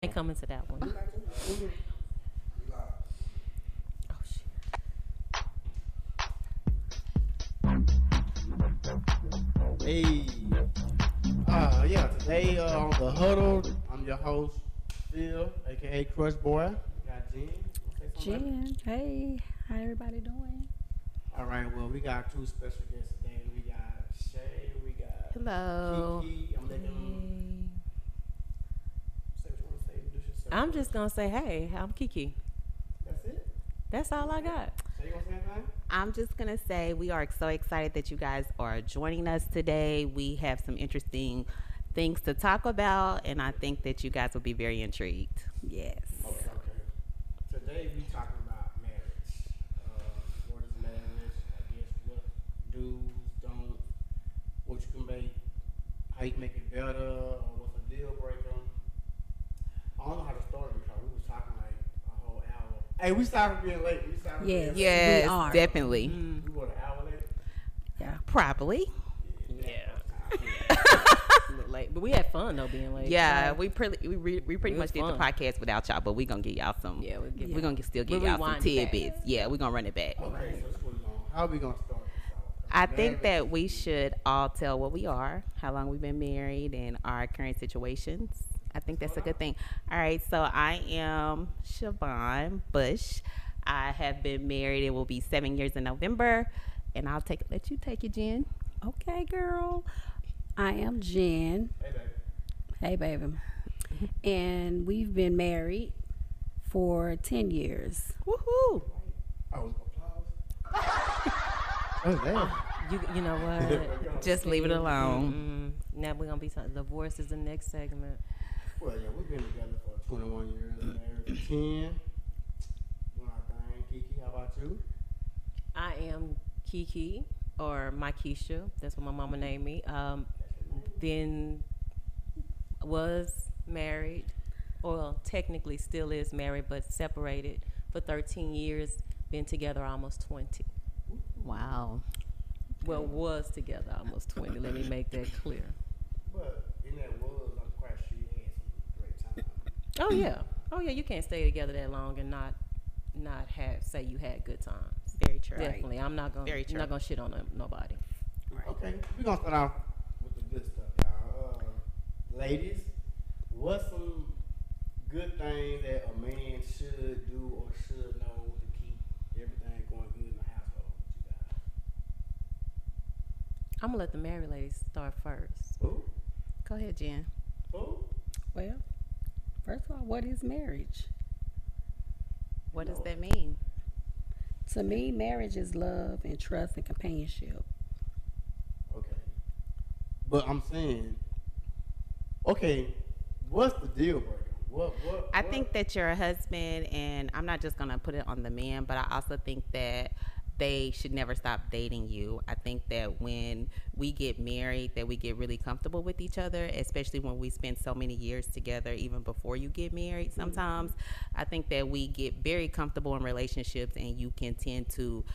coming to that one. Oh shit. Hey, yeah, today on the huddle, I'm your host, Phil, aka Crush Boy. Got Jen. Say something, baby? Jen, hey, how everybody doing? All right, well, we got two special guests today. We got Shay, we got Hello. Kiki. I'm letting them say what you want to say. Introduce yourself. I'm just gonna say, hey, I'm Kiki. That's it. That's all I got. Shay, you want to say anything? I'm just going to say we are so excited that you guys are joining us today. We have some interesting things to talk about, and I think that you guys will be very intrigued. Yes. Okay. Today we talking about marriage. What is marriage? I guess what do's, don'ts, what you can make, how you can make it better, or what's a deal breaker. I don't know how to start because we was talking like a whole hour. Hey, we started being late. Yes. Being late. Yes, we are. definitely. We were an hour late. Yeah. Probably. Yeah. A little late, but we had fun though being late. Yeah, we pretty It much was did the fun. podcast without y'all, but we gonna get y'all some. Yeah, we'll get. We're gonna still get We'll y'all some rewind it back. tidbits. Yeah, we're gonna run it back. Okay, so this what we going. How are we gonna start this off? I think that we should all tell what we are, how long we've been married, and our current situations. I think that's a good thing. All right, so I am Siobhan Bush. I have been married. It will be 7 years in November, and let you take it, Jen. Okay, girl. I am Jen. Hey, baby. Hey, baby. And we've been married for 10 years. Woohoo! Oh, applause. Oh, damn. You know what? Just leave it alone. Now we're gonna be talking. Divorce is the next segment. Well, yeah, we've been together for 21 years, married for 10. Doing our thing. Kiki, how about you? I am Kiki or Makeisha. That's what my mama named me. Then was married, or technically still is married, but separated for 13 years. Been together almost 20. Wow. Well, was together almost 20. Let me make that clear. But in that was, I'm quite sure you had some great time. Oh yeah. Oh yeah. You can't stay together that long and not have say you had good times. Very true. Definitely. I'm not gonna. Very true. I'm not gonna shit on nobody. Okay, we're going to start off with the good stuff, y'all. Ladies, what's some good things that a man should do or should know to keep everything going good in the household with you guys? I'm gonna let the married ladies start first. Who? Go ahead, Jen. Who? Well, first of all, what is marriage? What does that mean? To me, marriage is love and trust and companionship. Okay. But I'm saying, okay, what's the deal breaker? I think that you're a husband, and I'm not just going to put it on the man, but I also think that they should never stop dating you. I think that when we get married, that we get really comfortable with each other, especially when we spend so many years together, even before you get married. Sometimes I think that we get very comfortable in relationships, and you can tend to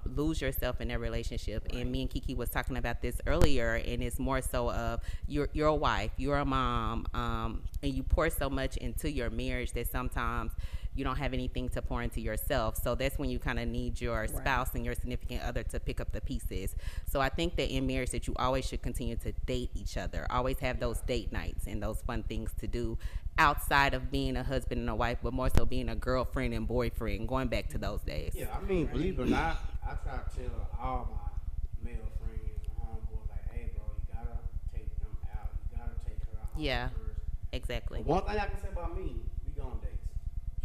lose yourself in that relationship. Right. And me and Kiki was talking about this earlier, and it's more so of you're a wife, you're a mom, and you pour so much into your marriage that sometimes you don't have anything to pour into yourself. So that's when you kind of need your spouse and your significant other to pick up the pieces. So I think that in marriage that you always should continue to date each other, always have those date nights and those fun things to do outside of being a husband and a wife, but more so being a girlfriend and boyfriend, going back to those days. Yeah, I mean, believe it or not, I try to tell all my male friends and homeboys, like, hey, bro, you gotta take them out. You gotta take her out. Yeah, first. exactly. But one thing I can say about me, we go on dates.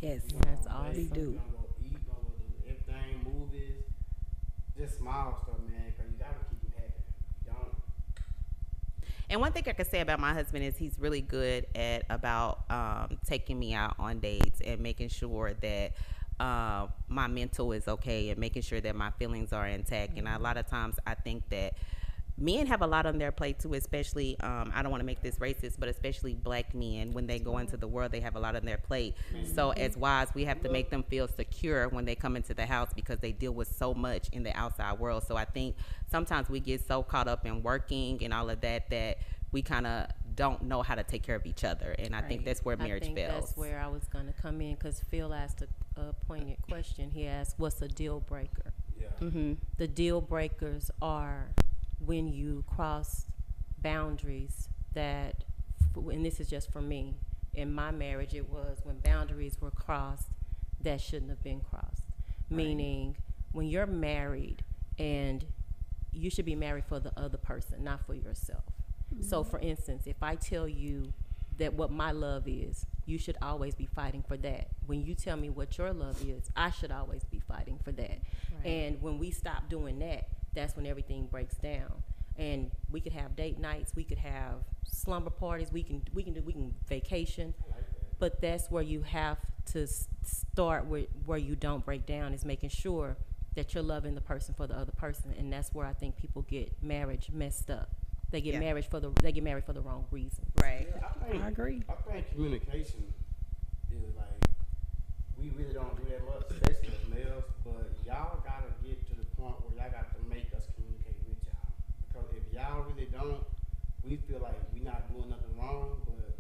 Yes, That's We awesome. we do. gonna go eat, gonna go do everything, movies, just small stuff, man, because you gotta keep them happy. You don't. And one thing I can say about my husband is he's really good at about taking me out on dates and making sure that my mental is okay and making sure that my feelings are intact. And a lot of times I think that men have a lot on their plate too, especially I don't want to make this racist, but especially black men, when they go into the world, they have a lot on their plate. So as wives, we have to make them feel secure when they come into the house, because they deal with so much in the outside world. So I think sometimes we get so caught up in working and all of that that we kind of don't know how to take care of each other, and I think that's where marriage I think fails. that's where I was going to come in, because Phil asked a poignant question. He asked, what's a deal breaker? Yeah. Mm-hmm. The deal breakers are when you cross boundaries that, and this is just for me, in my marriage it was when boundaries were crossed that shouldn't have been crossed. Meaning, when you're married, and you should be married for the other person, not for yourself. So for instance, if I tell you that what my love is, you should always be fighting for that. When you tell me what your love is, I should always be fighting for that. Right. And when we stop doing that, that's when everything breaks down. And we could have date nights, we could have slumber parties, we can vacation, but that's where you have to start where you don't break down, is making sure that you're loving the person for the other person. And that's where I think people get marriage messed up. They get married for the wrong reason. Right. Yeah, I agree. I think communication is like, we really don't do that much, especially as males. But y'all gotta get to the point where y'all got to make us communicate with y'all. Because if y'all really don't, we feel like we're not doing nothing wrong, but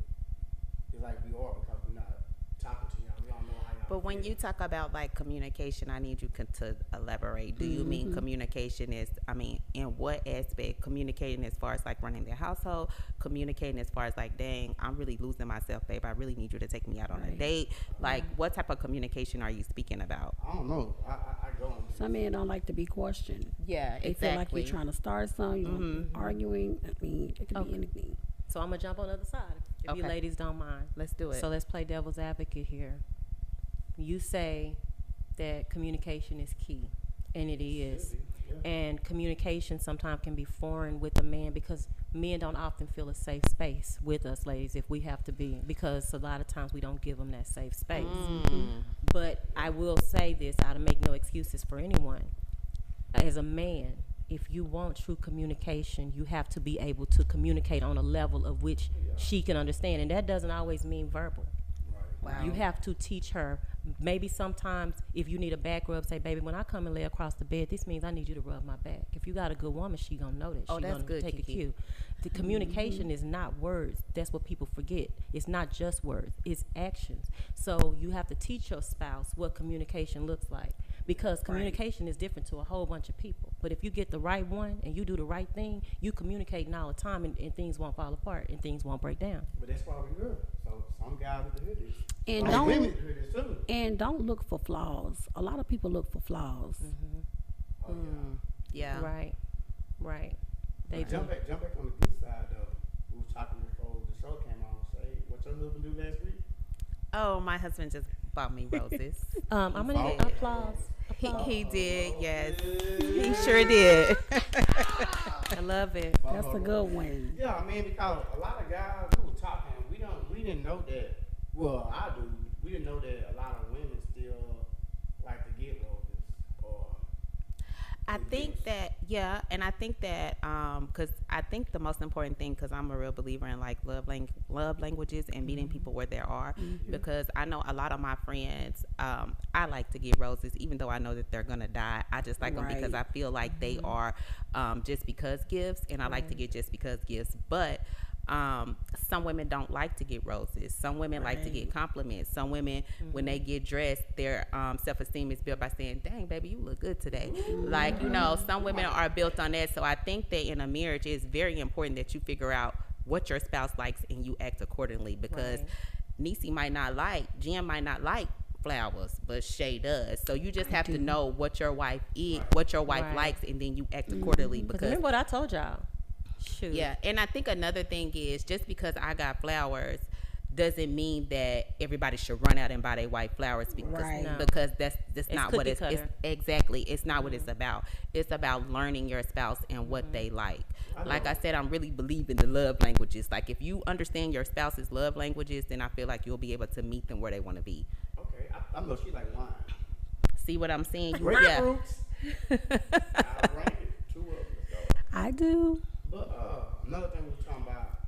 it's like we are, because we're not talking to y'all. We don't know how y'all. But when feel. you talk about like communication, I need you to elaborate. Do you mean communication is, I mean, in what aspect? Communicating as far as like running their household, communicating as far as like, dang, I'm really losing myself, babe. I really need you to take me out on a date. Like, what type of communication are you speaking about? I don't know. I go on. Some men don't like to be questioned. Yeah, They feel like you're trying to start something, you arguing. I mean, it could be anything. So I'm gonna jump on the other side, if you Okay. ladies don't mind. Let's do it. So let's play devil's advocate here. You say that communication is key, and it is. Yeah. And communication sometimes can be foreign with a man, because men don't often feel a safe space with us, ladies, if we have to be, because a lot of times we don't give them that safe space. But I will say this, out of make no excuses for anyone. As a man, if you want true communication, you have to be able to communicate on a level of which she can understand, and that doesn't always mean verbal. Right. Wow. You have to teach her. Maybe sometimes if you need a back rub, say, baby, when I come and lay across the bed, this means I need you to rub my back. If you got a good woman, she gonna know that. Oh, She that's gonna good, take Kiki. a cue. The communication is not words. That's what people forget. It's not just words. It's actions. So you have to teach your spouse what communication looks like, because communication is different to a whole bunch of people. But if you get the right one and you do the right thing, you communicating all the time, and things won't fall apart and things won't break down. But that's why we're here. So some guys need to hear this. And Some don't- women hear this too. And don't look for flaws. A lot of people look for flaws. Oh, Yeah. Right. They do. Jump back on the good side though. We were talking before the show came on. Say, what your husband do last week? Oh, my husband just bought me roses. I'm gonna get applause. He did, yes. He sure did. I love it. That's a good one. Yeah, I mean, because a lot of guys who were talking, we didn't know that. Well, I do. We didn't know that a lot of women still like to get roses, or I think that, yeah, and I think that, because I think the most important thing, because I'm a real believer in like love languages and meeting people where they are, because I know a lot of my friends, I like to get roses, even though I know that they're gonna die. I just like them because I feel like they are just because gifts, and I like to get just because gifts. But some women don't like to get roses. Some women like to get compliments. Some women, when they get dressed, their self-esteem is built by saying, dang, baby, you look good today. Like, you know, some women are built on that. So I think that in a marriage, it's very important that you figure out what your spouse likes and you act accordingly, because Niecy might not like, Jen might not like flowers, but Shay does. So you just have to know what your wife likes, and then you act accordingly. Because Because remember what I told y'all. Shoot. yeah, and I think another thing is, just because I got flowers doesn't mean that everybody should run out and buy their white flowers, because No. because that's not what cookie it's cutter. exactly. It's not what it's about. It's about learning your spouse and what they like. Like I said, I'm really believing the love languages. Like, if you understand your spouse's love languages, then I feel like you'll be able to meet them where they want to be. okay, I know she like wine. See what I'm saying? Grapefruits. I'll rank it 2 of them. Let's go. I do. But another thing we were talking about,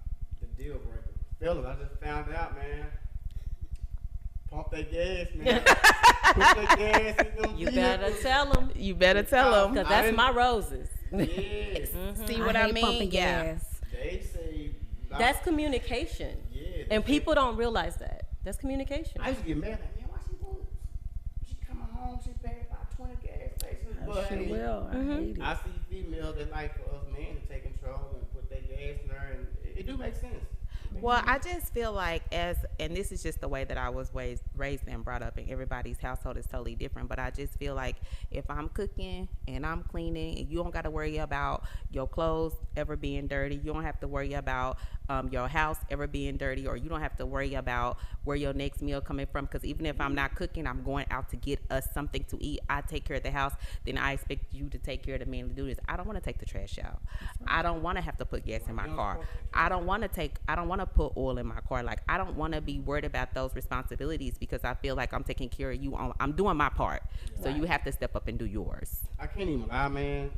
the deal breaker. Fellas, I just found out, man. Pump that gas, man. Put that gas in them You vehicles. better tell them, You better tell them. because I that's didn't- my roses. Yes. See what I hate mean? pumping Yeah. gas. They say a That's communication. Yeah, And people don't realize that. That's communication. I used to get mad like, man, why she won't? She coming home, she paid about 20 gas stations. I But sure will. I hate it. I see females that like for us men to take control and put their gas in there, and it do make sense. Well, I just feel like and this is just the way that I was raised and brought up, and everybody's household is totally different, but I just feel like if I'm cooking and I'm cleaning, and you don't got to worry about your clothes ever being dirty, you don't have to worry about your house ever being dirty, or you don't have to worry about where your next meal coming from, because even if I'm not cooking, I'm going out to get us something to eat, I take care of the house, then I expect you to take care of the man to do this. I don't want to take the trash out. I don't want to have to put gas in my car. I don't want to put oil in my car. Like, I don't want to be worried about those responsibilities, because I feel like I'm taking care of you. I'm doing my part. So you have to step up and do yours. I can't even lie, man.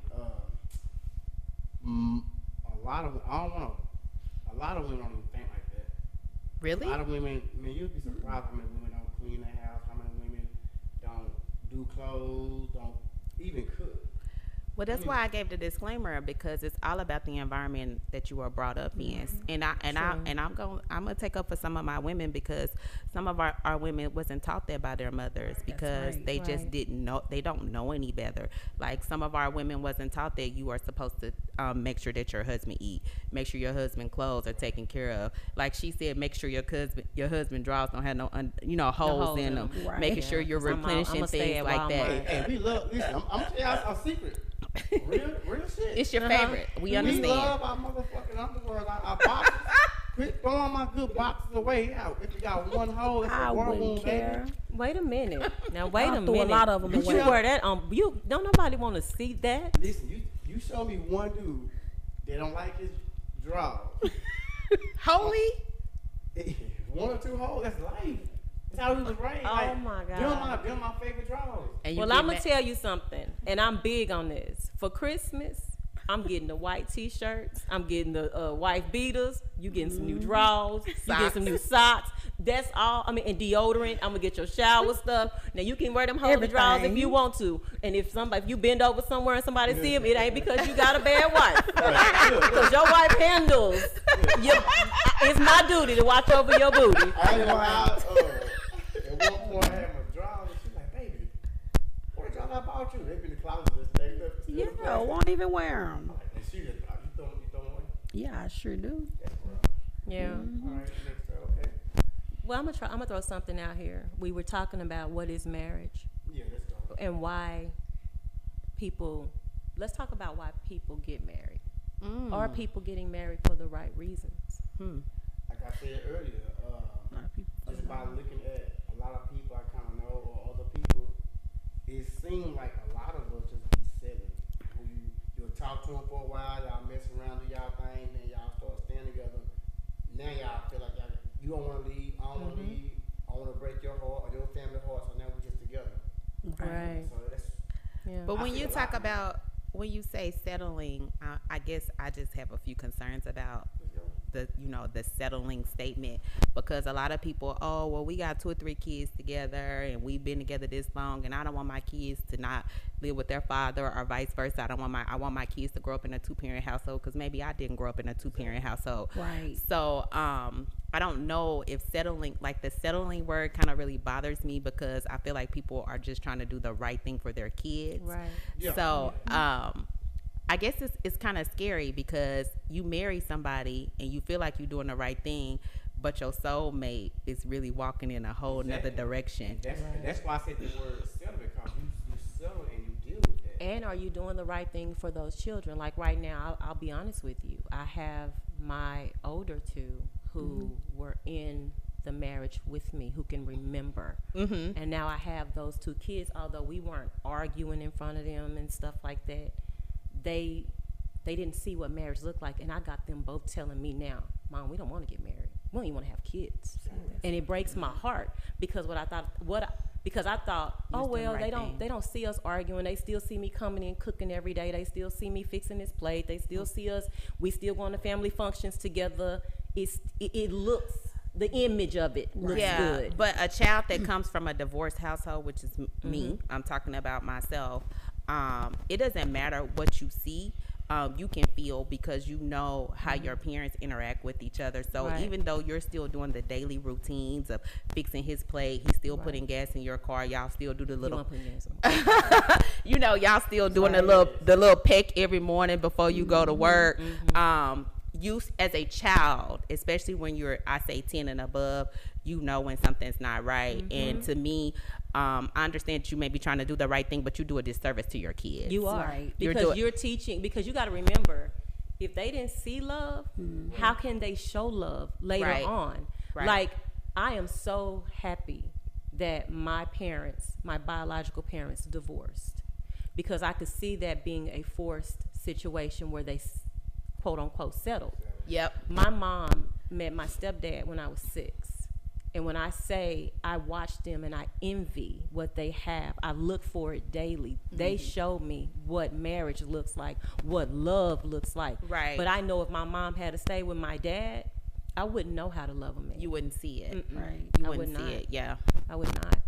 A lot of women don't even think like that. Really? A lot of women, man, you'd be surprised how many women don't clean the house, how many women don't do clothes, don't even cook. Well, that's why I gave the disclaimer, because it's all about the environment that you were brought up in. And I'm gonna take up for some of my women, because some of our women wasn't taught that by their mothers, because they just didn't know, they don't know any better. Like, some of our women wasn't taught that you are supposed to make sure that your husband eat, make sure your husband clothes are taken care of. Like she said, make sure your husband drawers don't have no holes in them. Right. Making sure you're replenishing things like that. Hey, we love. Listen, I'm telling y'all a secret. Real shit. It's your favorite. We understand. We love our motherfucking underwear, our boxes. Quit throwing my good boxes away. If you got one hole, it's I a war wouldn't wound, care. baby. Wait a minute. Now wait I a threw minute. a lot of them you away. wear that on you? Don't nobody want to see that. Listen, you show me one dude that don't like his drawers. Holy? One or two holes, that's life. That's how we was raised. Oh my God. Them my favorite drawers. Well, I'm gonna tell you something, and I'm big on this. For Christmas, I'm getting the white T-shirts. I'm getting the white beaters. You getting some new drawers. You getting some new socks. That's all. I mean, and deodorant. I'm gonna get your shower stuff. Now you can wear them holy drawers if you want to. And if you bend over somewhere and somebody see them, it ain't because you got a bad wife. Because your wife handles. It's my duty to watch over your booty. I ain't at one point I had my drawers, and she's like, baby, what drawers I bought you? They been in the closet just stayed up. Yeah, won't even wear them. And she just, you don't want it? Yeah, I sure do. That's right. Yeah. All right, next time, okay. Well, I'm gonna throw something out here. We were talking about what is marriage Yeah, let's go. and why people. Let's talk about why people get married. Are people getting married for the right reasons? Like I said earlier, A lot of people. just by looking at a lot of people I kind of know or other people, it seems like a lot of us just be selling. You'll talk to them for a while, y'all mess around, do y'all thing, then y'all start staying together. Now y'all feel like you don't want to leave, I don't want to leave, I want to break your heart or your family heart, so now we're just together. Right. So that's, Yeah. But when I you feel talk like- about, when you say settling, I guess I just have a few concerns about the settling statement, because a lot of people, oh well, we got 2 or 3 kids together and we've been together this long, and I don't want my kids to not live with their father or vice versa. I want my kids to grow up in a 2-parent household, because maybe I didn't grow up in a 2-parent household. Right. So I don't know if settling, like the settling word kind of really bothers me, because I feel like people are just trying to do the right thing for their kids. Right. Yeah. So I guess it's kind of scary, because you marry somebody and you feel like you're doing the right thing, but your soulmate is really walking in a whole nother direction. That's why I said the word settle, because you settle and you deal with that. And are you doing the right thing for those children? Like right now, I'll be honest with you. I have my older 2 who were in the marriage with me, who can remember. And now I have those 2 kids, although we weren't arguing in front of them and stuff like that. They didn't see what marriage looked like, and I got them both telling me now, Mom, we don't want to get married. We don't even want to have kids. And it breaks my heart, because I thought, oh well, they don't see us arguing. They still see me coming in cooking every day. They still see me fixing this plate. They still see us. We still going to family functions together. It looks, the image of it looks good. But a child that comes from a divorced household, which is me, I'm talking about myself. It doesn't matter what you see. you can feel because you know how your parents interact with each other. So Right. even though you're still doing the daily routines of fixing his plate, he's still putting gas in your car. Y'all still do the You little, want to put gas on. you know, y'all still doing the little peck every morning before you go to work. You as a child, especially when you're, I say 10 and above, you know when something's not right. And to me, I understand that you may be trying to do the right thing, but you do a disservice to your kids. You are. Right. Because you're teaching, because you got to remember, if they didn't see love, how can they show love later Right. on? Right. Like, I am so happy that my parents, my biological parents, divorced, because I could see that being a forced situation where they quote unquote settled. Yep. My mom met my stepdad when I was 6. And when I say I watch them and I envy what they have, I look for it daily. They show me what marriage looks like, what love looks like. Right. But I know if my mom had to stay with my dad, I wouldn't know how to love a man. You wouldn't see it. Right. You I wouldn't would see not. it. Yeah. I would not.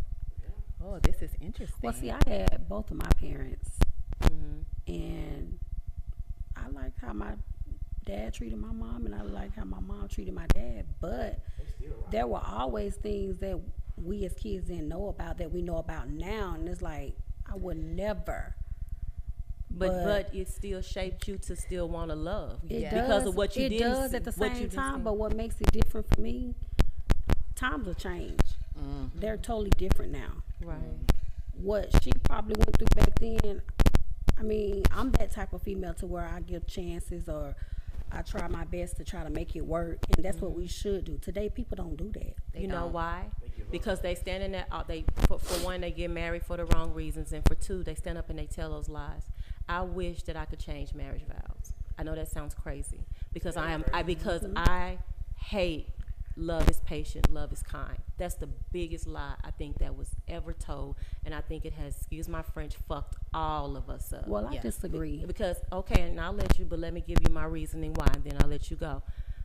Oh, this is interesting. Well, see, I had both of my parents, and I liked how my dad treated my mom, and I liked how my mom treated my dad. But there were always things that we as kids didn't know about that we know about now, and it's like I would never. But it still shaped you to still want to love. It Because does, of what you it didn't does see, at the what you same didn't time. see. But what makes it different for me, times have changed. They're totally different now. Right. What she probably went through back then, I mean, I'm that type of female to where I give chances or I try my best to try to make it work, and that's what we should do. Today, people don't do that. You know why? Because they stand in that, for one, they get married for the wrong reasons, and for two, they stand up and they tell those lies. I wish that I could change marriage vows. I know that sounds crazy because I hate love is patient, love is kind. That's the biggest lie I think that was ever told, and I think it has, excuse my French, fucked all of us up. Well, I disagree. Because, okay, and I'll let you, but let me give you my reasoning why, and then I'll let you go.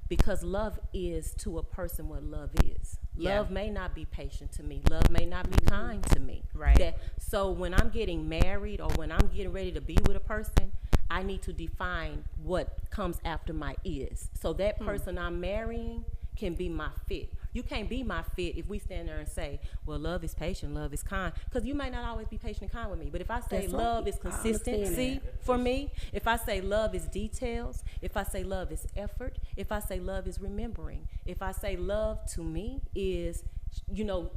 Because love is to a person what love is. Yeah. Love may not be patient to me. Love may not be kind to me. Right. So when I'm getting married or when I'm getting ready to be with a person, I need to define what comes after my is. So that person I'm marrying can be my fit. You can't be my fit if we stand there and say, well, love is patient, love is kind. Because you may not always be patient and kind with me. But if I say That's love right. is I understand consistency that. for me, if I say love is details, if I say love is effort, if I say love is remembering, if I say love to me is,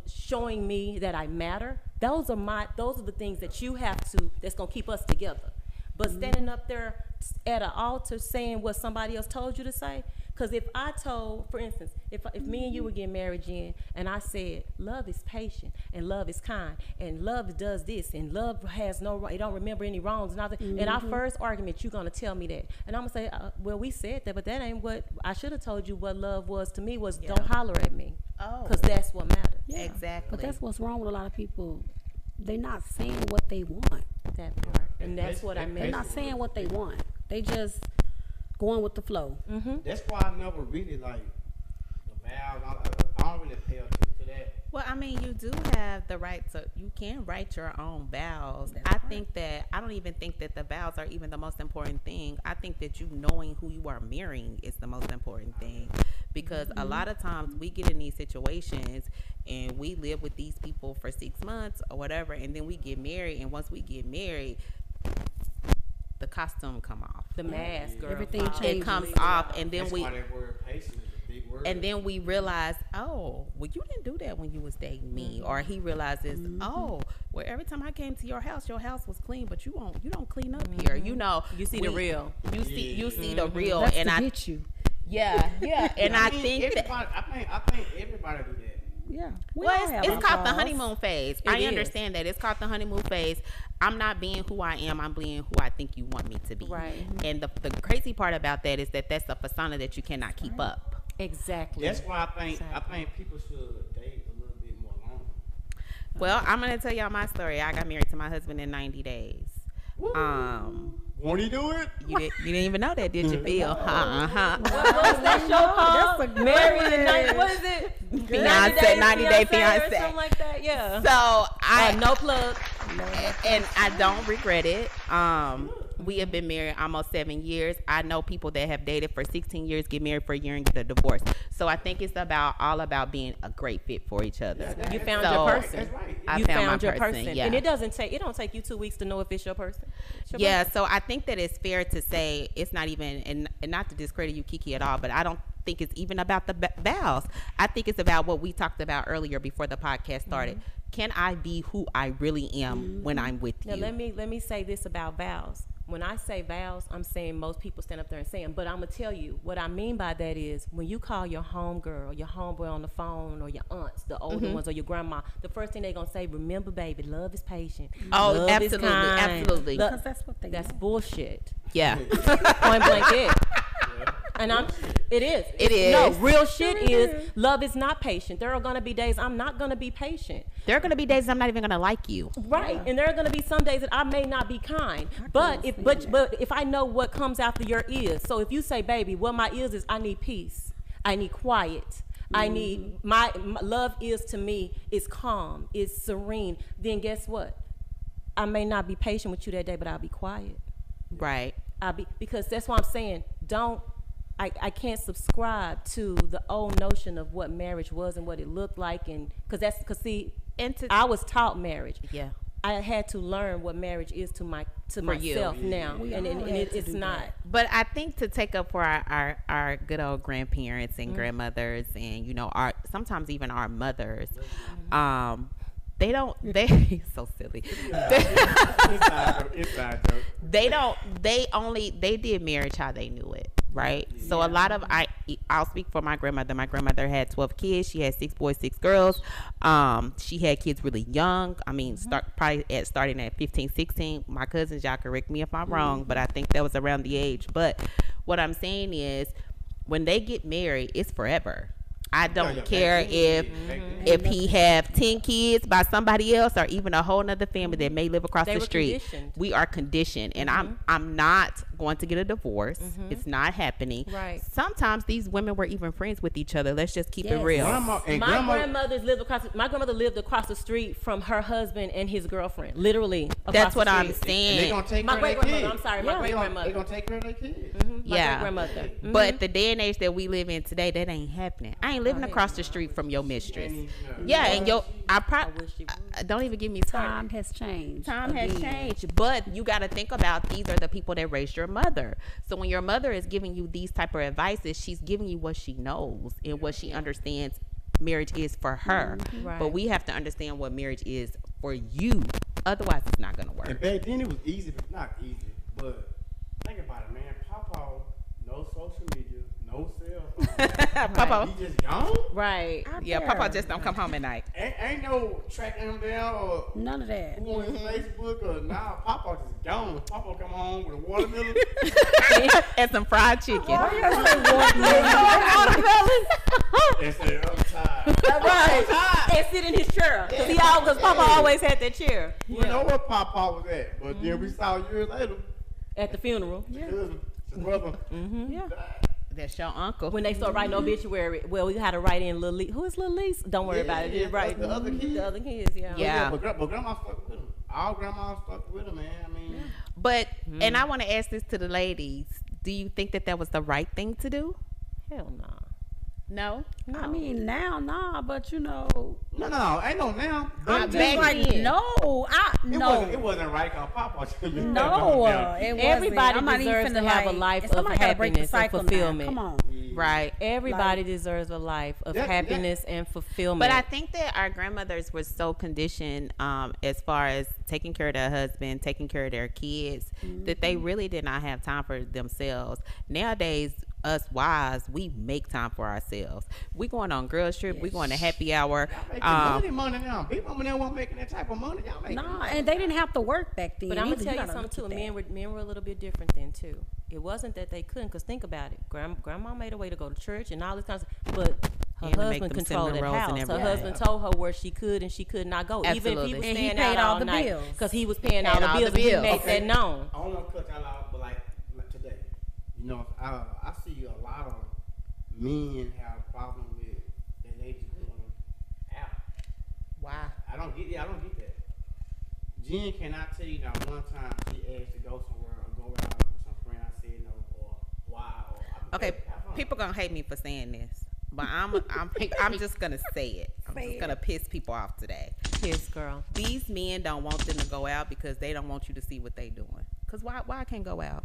showing me that I matter, those are the things that you have to, that's going to keep us together. But standing up there at an altar saying what somebody else told you to say, because if I told, for instance, if me and you were getting married, Jen, and I said, love is patient, and love is kind, and love does this, and love has it don't remember any wrongs, and all that. In our first argument, you're going to tell me that. And I'm going to say, well, we said that, but that ain't what, I should have told you what love was to me was don't holler at me. Oh. Because that's what matters. Yeah. Exactly. But that's what's wrong with a lot of people. They're not saying what they want. That part. And that's what I They're meant. not saying what they want. They just going with the flow. That's why I never really like the vows. I don't really pay attention to that. Well, I mean, you do have the right to, you can write your own vows. I don't even think that the vows are even the most important thing. I think that you knowing who you are marrying is the most important thing. Because a lot of times we get in these situations and we live with these people for 6 months or whatever, and then we get married, and once we get married, the costume come off. The mask, girl. Everything Fall. changes. It comes off, and then That's we why that word patient is a big word. and then we realize, oh, well, you didn't do that when you was dating me. Or he realizes, oh, well, every time I came to your house was clean, but you don't clean up here. You see the real. You see the real, That's and to I get you. yeah, and I mean, think that. I think everybody do that. Yeah. We Well, all have it's our called the flaws. honeymoon phase. It I is. understand that. It's called the honeymoon phase. I'm not being who I am. I'm being who I think you want me to be. Right. And the crazy part about that is that that's a persona that you cannot keep up. Exactly. That's why I think people should date a little bit more long. Well, I'm going to tell y'all my story. I got married to my husband in 90 days. Won't he do it? You didn't even know that, did you, Phil? What's that show called? That's a Married in 90, what is it? Fiance, 90 Day Or Fiance. something like that, yeah. So No plug. and I don't regret it. We have been married almost 7 years. I know people that have dated for 16 years, get married for a year, and get a divorce. So I think it's all about being a great fit for each other. You found your person. That's right. I You found found my your person. Yeah. And it don't take you 2 weeks to know if it's your person. It's your Yeah, person. so I think that it's fair to say it's not even, and not to discredit you, Kiki, at all, but I don't think it's even about the vows. I think it's about what we talked about earlier before the podcast started. Can I be who I really am when I'm with Now you? let me say this about vows. When I say vows, I'm saying most people stand up there and say them. But I'm gonna tell you what I mean by that is when you call your homegirl, your homeboy on the phone, or your aunts, the older ones, or your grandma, the first thing they're gonna say, remember, baby, love is patient. Oh, love absolutely, is kind. absolutely. Because that's what they That's do. bullshit. Yeah. Point blank it. And it is. It is. No, real shit is love is not patient. There are gonna be days I'm not gonna be patient. There are going to be days I'm not even going to like you. Right, and there are going to be some days that I may not be kind, but if I know what comes after your ears, so if you say, baby, what my ears is, I need peace, I need quiet, I need my love is to me is calm, is serene. Then guess what? I may not be patient with you that day, but I'll be quiet. Right. Because that's why I'm saying I can't subscribe to the old notion of what marriage was and what it looked like, and I was taught marriage. Yeah. I had to learn what marriage is to myself now, and it's not. But I think to take up for our good old grandparents and grandmothers, and sometimes even our mothers, they so silly. Inside joke. They did marriage how they knew it, right? Yeah. So a lot of I'll speak for my grandmother. My grandmother had 12 kids. She had 6 boys, 6 girls. She had kids really young. I mean, starting at 15, 16. My cousins, y'all correct me if I'm wrong, but I think that was around the age. But what I'm saying is, when they get married, it's forever. I don't care if he have 10 kids by somebody else, or even a whole nother family that may live across the street. We are conditioned, and I'm not going to get a divorce. It's not happening. Right. Sometimes these women were even friends with each other. Let's just keep it real. My grandmother lived across the street from her husband and his girlfriend. Literally. That's what I'm saying. They're gonna take my great grandmother. kids. I'm sorry, my great grandmother. They're gonna take care of their kids. My great grandmother. But the day and age that we live in today, that ain't happening. I ain't living across the street from your mistress. Yeah, and don't even give me Time has changed. Time has changed, but you got to think about these are the people that raised your mother. So when your mother is giving you these type of advices, she's giving you what she knows and what she understands marriage is for her. Right. But we have to understand what marriage is for you. Otherwise, it's not going to work. And back then it was easy, but not easy. But think about it, man. Papa, no social media, no cell phone. Papa, he just gone. Right. Yeah, Papa just don't come home at night. Ain't no tracking him down or none of that. who on his Facebook or Papa just gone. Papa come home with a watermelon and some fried chicken. and say, I'm tired. Right. And sit in his chair. Because Papa always had that chair. We know where Papa was at, but then we saw years later at the funeral. His brother. Yeah. That's your uncle. When they start writing obituary, well, we had to write in Lil Lee. Who is Lil Lee? Don't worry about it. Just write the other kids. The other kids, yeah. Yeah. But grandma stuck with him. All grandma stuck with him, man. I mean. But, and I want to ask this to the ladies. Do you think that was the right thing to do? Hell nah. No? I mean, now, but No, ain't no now. I'm just like, no. It wasn't right because Papa should be No, it wasn't. Everybody deserves to have a life of happiness and fulfillment. Come on. Right. Everybody deserves a life of happiness and fulfillment. But I think that our grandmothers were so conditioned as far as taking care of their husband, taking care of their kids, that they really did not have time for themselves. Nowadays, us wives, we make time for ourselves. We going on girls trip. We going to happy hour. Money now. People now weren't making that type of money. Y'all making and they didn't have to work back then. But I'm gonna tell you something too. Men were a little bit different then too. It wasn't that they couldn't, because think about it. Grandma made a way to go to church and all this kind of stuff, but her husband controlled the house. Her husband told her where she could and she could not go. Absolutely. Even if he was and staying he paid out all all the night, bills because he was paying all the bills. He made that known. I don't want to cut y'all out, but like today, I see a lot of men have a problem with their ladies going out. Why? I don't get that. Jen cannot tell you that one time she asked to go somewhere or go said no or why or Okay, people gonna hate me for saying this, but I'm just gonna say it. I'm just gonna piss people off today. Yes, girl. These men don't want them to go out because they don't want you to see what they doing. Cause why I can't go out?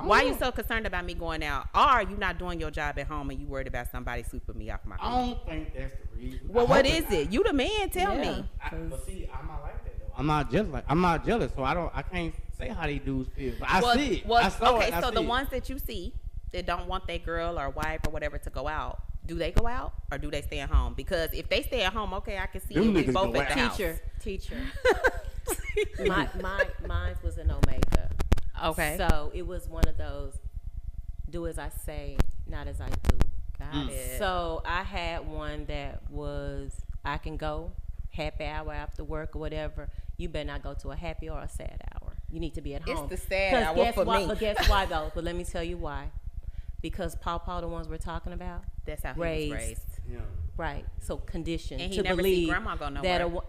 Why are you so concerned about me going out? Or are you not doing your job at home and you worried about somebody sweeping me off my feet? I don't think that's the reason. Well, what is it? You the man. Tell me. But see, I'm not like that though. I'm not jealous, so I can't say how these dudes feel. But I see it. Well, I saw okay, it. so the ones that you see that don't want their girl or wife or whatever to go out, do they go out or do they stay at home? Because if they stay at home, okay, I can see Them it. We niggas both go at the out. house. Teacher. Mine was in no makeup. Okay. So it was one of those, do as I say, not as I do. Got it. So I had one that was, I can go happy hour after work or whatever. You better not go to a happy or a sad hour. You need to be at home. It's the sad hour for me. But guess why though? But let me tell you why. Because Paw, the ones we're talking about, That's how he was raised. Yeah. right? So conditioned And he to never believe seen grandma go that nowhere.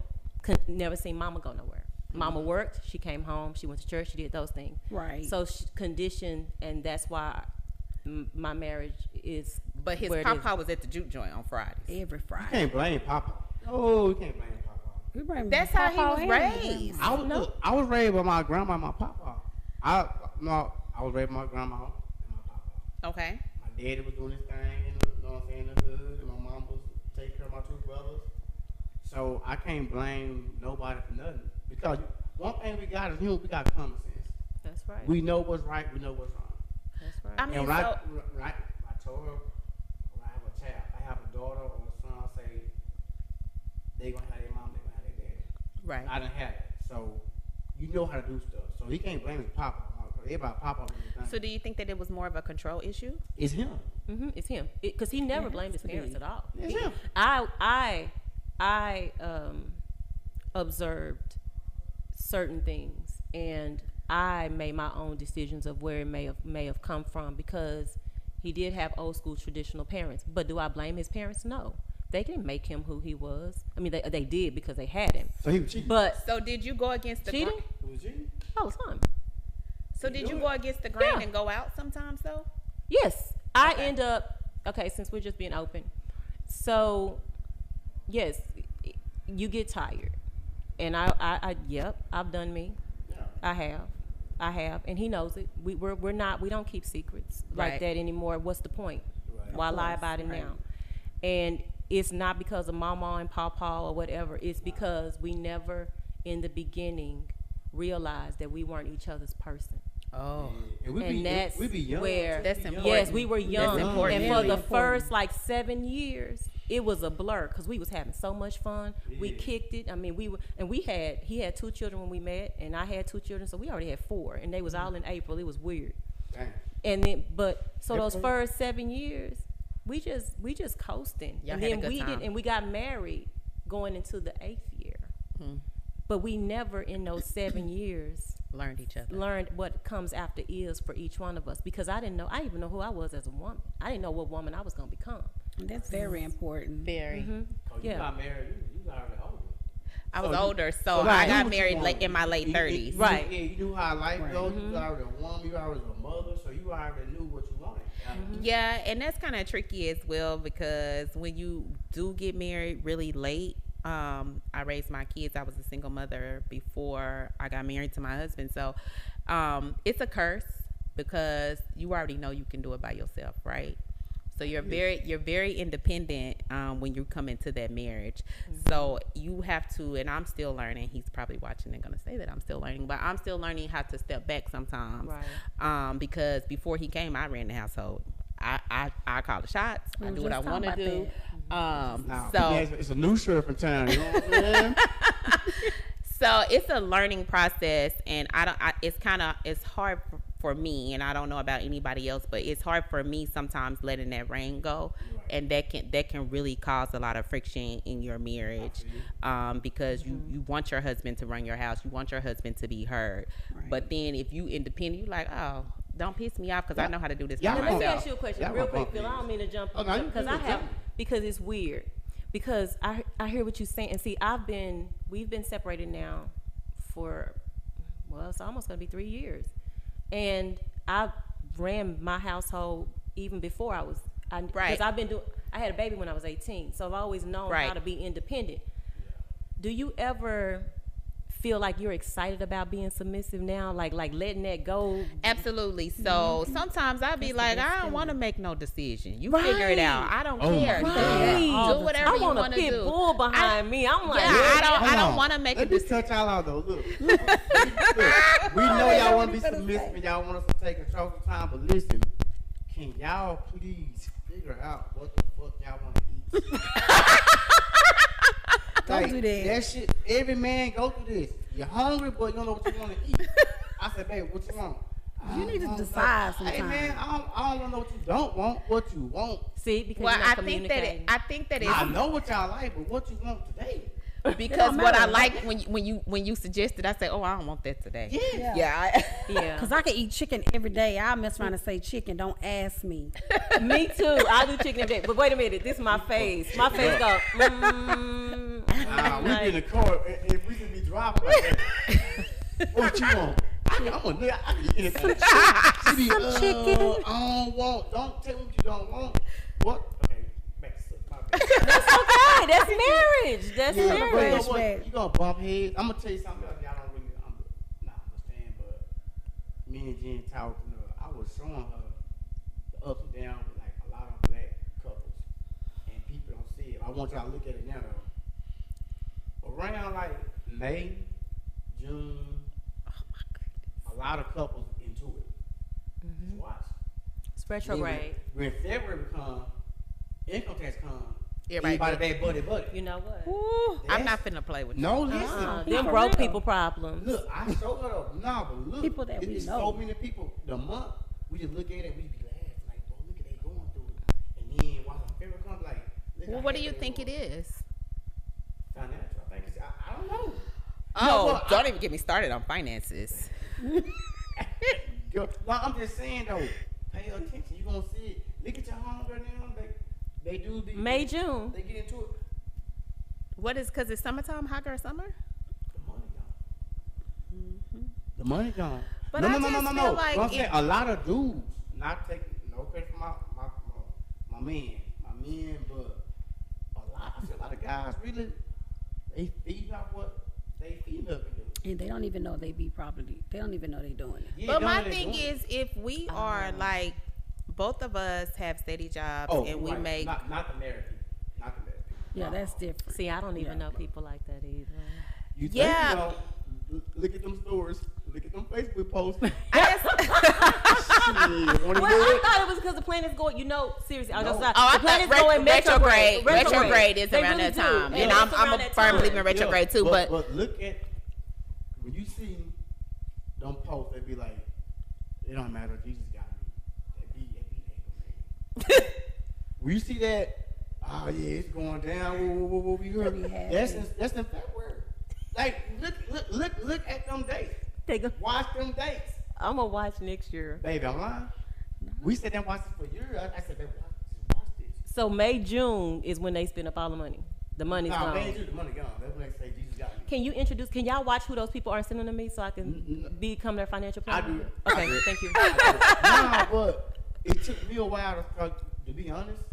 never seen mama go nowhere. Mama worked. She came home. She went to church. She did those things. Right. So conditioned, and that's why my marriage is. But his where it papa is. was at the juke joint on Fridays. Every You Friday. can't blame Papa. Oh, you can't blame Papa. We bring That's how he Papa was and raised. I was raised by my grandma and my papa. I was raised by my grandma and my papa. Okay. My daddy was doing his thing, you know what I'm saying, in the hood, and my mom was taking care of my two brothers. So I can't blame nobody for nothing. Because one thing we got is, we got common sense. That's right. We know what's right, we know what's wrong. That's right. I mean, And so, I told her, when I have a child, I have a daughter or a son, I say, they gonna have their mom, they gonna have their daddy. right. I done had it. So you know how to do stuff. So he can't blame his papa. Everybody papa on everything. So do you think that it was more of a control issue? It's him. It's him, because he never blamed his to be. parents at all. It's him. I observed certain things, and I made my own decisions of where it may have come from, because he did have old school traditional parents. But do I blame his parents? No, they didn't make him who he was. I mean, they did because they had him. So he was cheating. But So did you go against the cheating He was cheating. all the time. So did you go against the grain and go out sometimes though? Yes, I Okay. end up. Okay, since we're just being open, so yes, you get tired, and yep, I've done me. Yeah. I have, and he knows it. We don't keep secrets like Right. that anymore. What's the point? Right. Why lie course, about it right. now? And it's not because of mama and papa or whatever. It's because we never, in the beginning, realized that we weren't each other's person. Oh. And we And that's be young. where That's We be young. important. yes, we were young, That's important. and for Very the important. first like 7 years, it was a blur because we was having so much fun. We Yeah. kicked it. I mean, he had 2 children when we met, and I had 2 children, so we already had 4, and they was all in April. It was weird. Dang. And then, so those April? first 7 years, we just coasting, Y'all and had a then good we time. did, and we got married going into the 8th year. But we never in those 7 years Learned each other. learned what comes after is for each one of us, because I didn't even know who I was as a woman. I didn't know what woman I was going to become. That's very important. Very. Oh, you Yeah. got married. You got already older. I was So you- older, so So I you got knew what you married wanted. in my late You- 30s. you- Right. Yeah, you knew how life Right. goes. You already a woman. You already a mother, so you already knew what you wanted. Yeah, and that's kind of tricky as well, because when you do get married really late, I raised my kids. I was a single mother before I got married to my husband, so it's a curse because you already know you can do it by yourself, right? So you're very independent when you come into that marriage. So you have to, and I'm still learning. He's probably watching and gonna say that I'm still learning, but I'm still learning how to step back sometimes. Right. Because before he came, I ran the household. I call the shots. I We do were what I just want to talking do. Now, So it's a new sheriff in town. You know what I'm saying? so it's a learning process, and it's hard for me, and I don't know about anybody else, but it's hard for me sometimes letting that rein go, and that can really cause a lot of friction in your marriage, because you want your husband to run your house, you want your husband to be heard, Right. but then if you independent, you like, oh, don't piss me off because I know how to do this Yeah, by Now, let me myself. ask you a question Yeah, real my quick, fault, Phil. I don't mean to jump Oh, no, you because good, tell me. because it's weird. Because I hear what you're saying, and see, we've been separated now for, well, it's almost gonna be 3 years, and I've ran my household even before I was, because I had a baby when I was 18, so I've always known how to be independent. Do you ever feel like you're excited about being submissive now, like letting that go? Absolutely. So sometimes I'll be like, I don't want to make no decision. You figure it out. I don't care. Do whatever you want to do. I want a pit bull behind me. I'm like, I don't want to make a decision. Let me cut y'all out though. Look, we know y'all want to be submissive and y'all want us to take control of time, but listen, can y'all please figure out what the fuck y'all want to eat? Don't do that. That shit, every man go through this. You're hungry, but you don't know what you want to eat. I said, babe, what you want? You need to decide sometimes. Hey man, I don't want to know what you don't want. What you want? See, because Well, you're not I think that I know what y'all like, but what you want today? Because what I like when you suggested, I say, oh, I don't want that today. Yeah. Because I can eat chicken every day. I'll mess around and say chicken. Don't ask me. Me too. I do chicken every day. But wait a minute, this is my face. My face go. We be in the car if we can be driving like that. What you want? I'm gonna eat anything. Some chicken. I don't want. Don't tell me what you don't want. What? Okay, that's okay. That's marriage. That's marriage. You gonna bump heads. I'm gonna tell you something else. Y'all don't really not understand, but me and Jen talked. I was showing her the ups and downs with like a lot of black couples, and people don't see it. I want y'all to look at it now though. Around like May, June, a lot of couples into it. Mm-hmm. Watch. It's retrograde. When February come, income tax come. Everybody buddy. You know what? Ooh, I'm not finna play with you. No, listen. Them broke people problems. Look, I showed her though. No, but look. People that we know. So many people. The month, we just look at it, we be laughing like, oh, look at they going through it. And then while the February comes, like, well, what do you think it is? Financial. I think it's, I don't know. Oh, don't even get me started on finances. Well, I'm just saying though, pay attention. You gonna see it. Look at your home right now. They do the May, June. They get into it. What is? Cause it's summertime, hot girl summer. The money gone. Mm-hmm. The money gone. But no. Like I'm saying a lot of dudes not taking no credit for my men, but I see a lot of guys really they feed off what they feel up and do. And they don't even know they don't even know they doing it. Yeah, but my thing is, if we are like, both of us have steady jobs and we make not the married people. Yeah, that's different. See, I don't even know people like that either. You think, look at them stories. Look at them Facebook posts. I thought it was because the planet's going. Seriously, I was the planet's going retrograde. Retrograde is around that time, and I'm a firm believer in retrograde too. But look at when you see them posts, they be like, it don't matter. Jesus got me. They be when you see that, oh yeah, it's going down. We heard. That's in February. Like look at them dates. Watch them dates. I'm gonna watch next year. Baby, I'm lying. No. We said that watch this for years. I said, baby, watch this. So May, June is when they spend up all the money. The money's gone. May, June, the money gone. That's when they say Jesus got me. Can y'all watch who those people are sending to me so I can become their financial planner? I do. Okay, thank you. Nah, but it took me a while to be honest.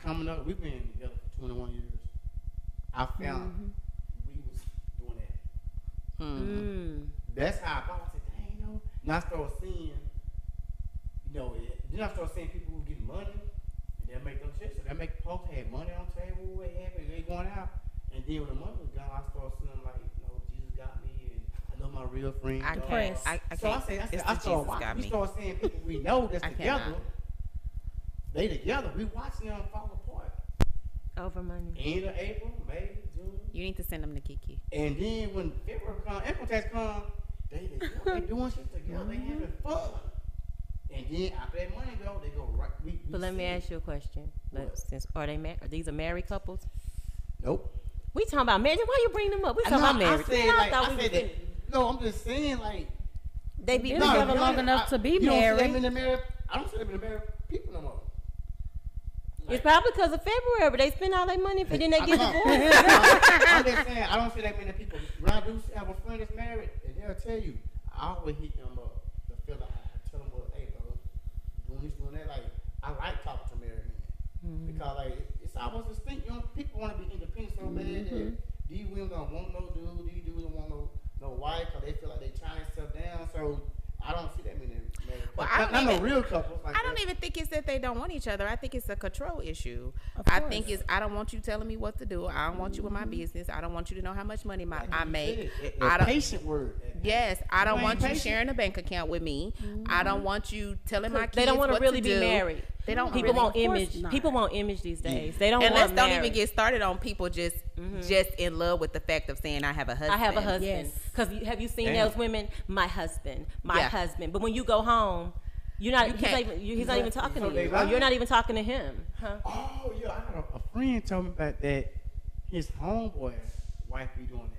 Coming up, we've been together for 21 years. I found we was doing that. That's how I thought. I said, dang, Now I started seeing, then I started seeing people who get money, and they make them shit. So they make folks have money on the table, they going out. And then when the money was gone, I started seeing them like, Jesus got me, and I know my real friend. I can't. So I started watching. We started seeing people we know that's together. They together. We watching them fall apart. Over money. End of April, May, June. You need to send them to Kiki. And then when February income tax come, they doing shit together. They having fun. And then after that money go, they go right. But let me ask you a question. Are these married couples? Nope. We talking about marriage. Why you bring them up? We talking about marriage. I'm just saying like they be together long enough to be married. I don't see them in the married people no more. It's probably because of February, but they spend all their money, but then they get divorced. I'm just saying, I don't see that many people. When I do have a friend that's married, and they'll tell you, I always hit them up to feel like I tell them, well, hey, bro, doing this, doing that. Like, I like talking to married men because like it's almost distinct. You know, people want to be independent so bad that these women don't want no dude, these dudes don't want no wife because they feel like they tying themselves down. So I don't see that many married. Well, Not no real couples. Like I don't that. even think it's that they don't want each other. I think it's a control issue. Of I course. think it's I don't want you telling me what to do. I don't want you in my business. I don't want you to know how much money I make. I don't. Patient word. Yes, I don't You want ain't you patient. sharing a bank account with me. I don't want you telling my kids They don't want what to really do. be married. They don't. People really, want Of course image. not. People want image these days. They don't and want let's don't marriage. even get started on people just in love with the fact of saying I have a husband. I have a husband. Yes. Because have you seen Damn. those women? My husband, my Yeah. husband. But when you go home, you're not. You he's not can't- even, he's not even talking So to they you, or lying? you're not even talking to him, huh? Oh yeah, I had a friend told me about that. His homeboy wife be doing that.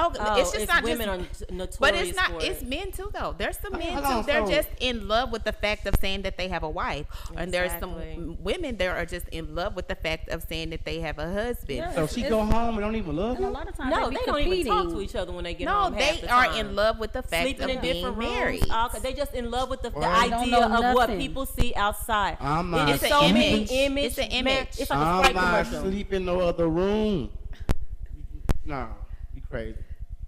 Oh, it's just not women just. are notorious But it's not. for It's it. men too, though. There's some men Hold too. on, They're so- just in love with the fact of saying that they have a wife, and there's Exactly. some women that are just in love with the fact of saying that they have a husband. Yeah. So she go home and don't even love And a him. lot of times No, they they be don't even talk to competing. each other when they get No, home. half they the are time. in love with the fact Sleeping of in being different married. rooms. They just in love with the Right. Don't idea know of what nothing. people see outside. I'm not It is It's so an many image. image. It's an Man, image. it's like a I'm Sprite not commercial. sleep in no other room. No, you crazy.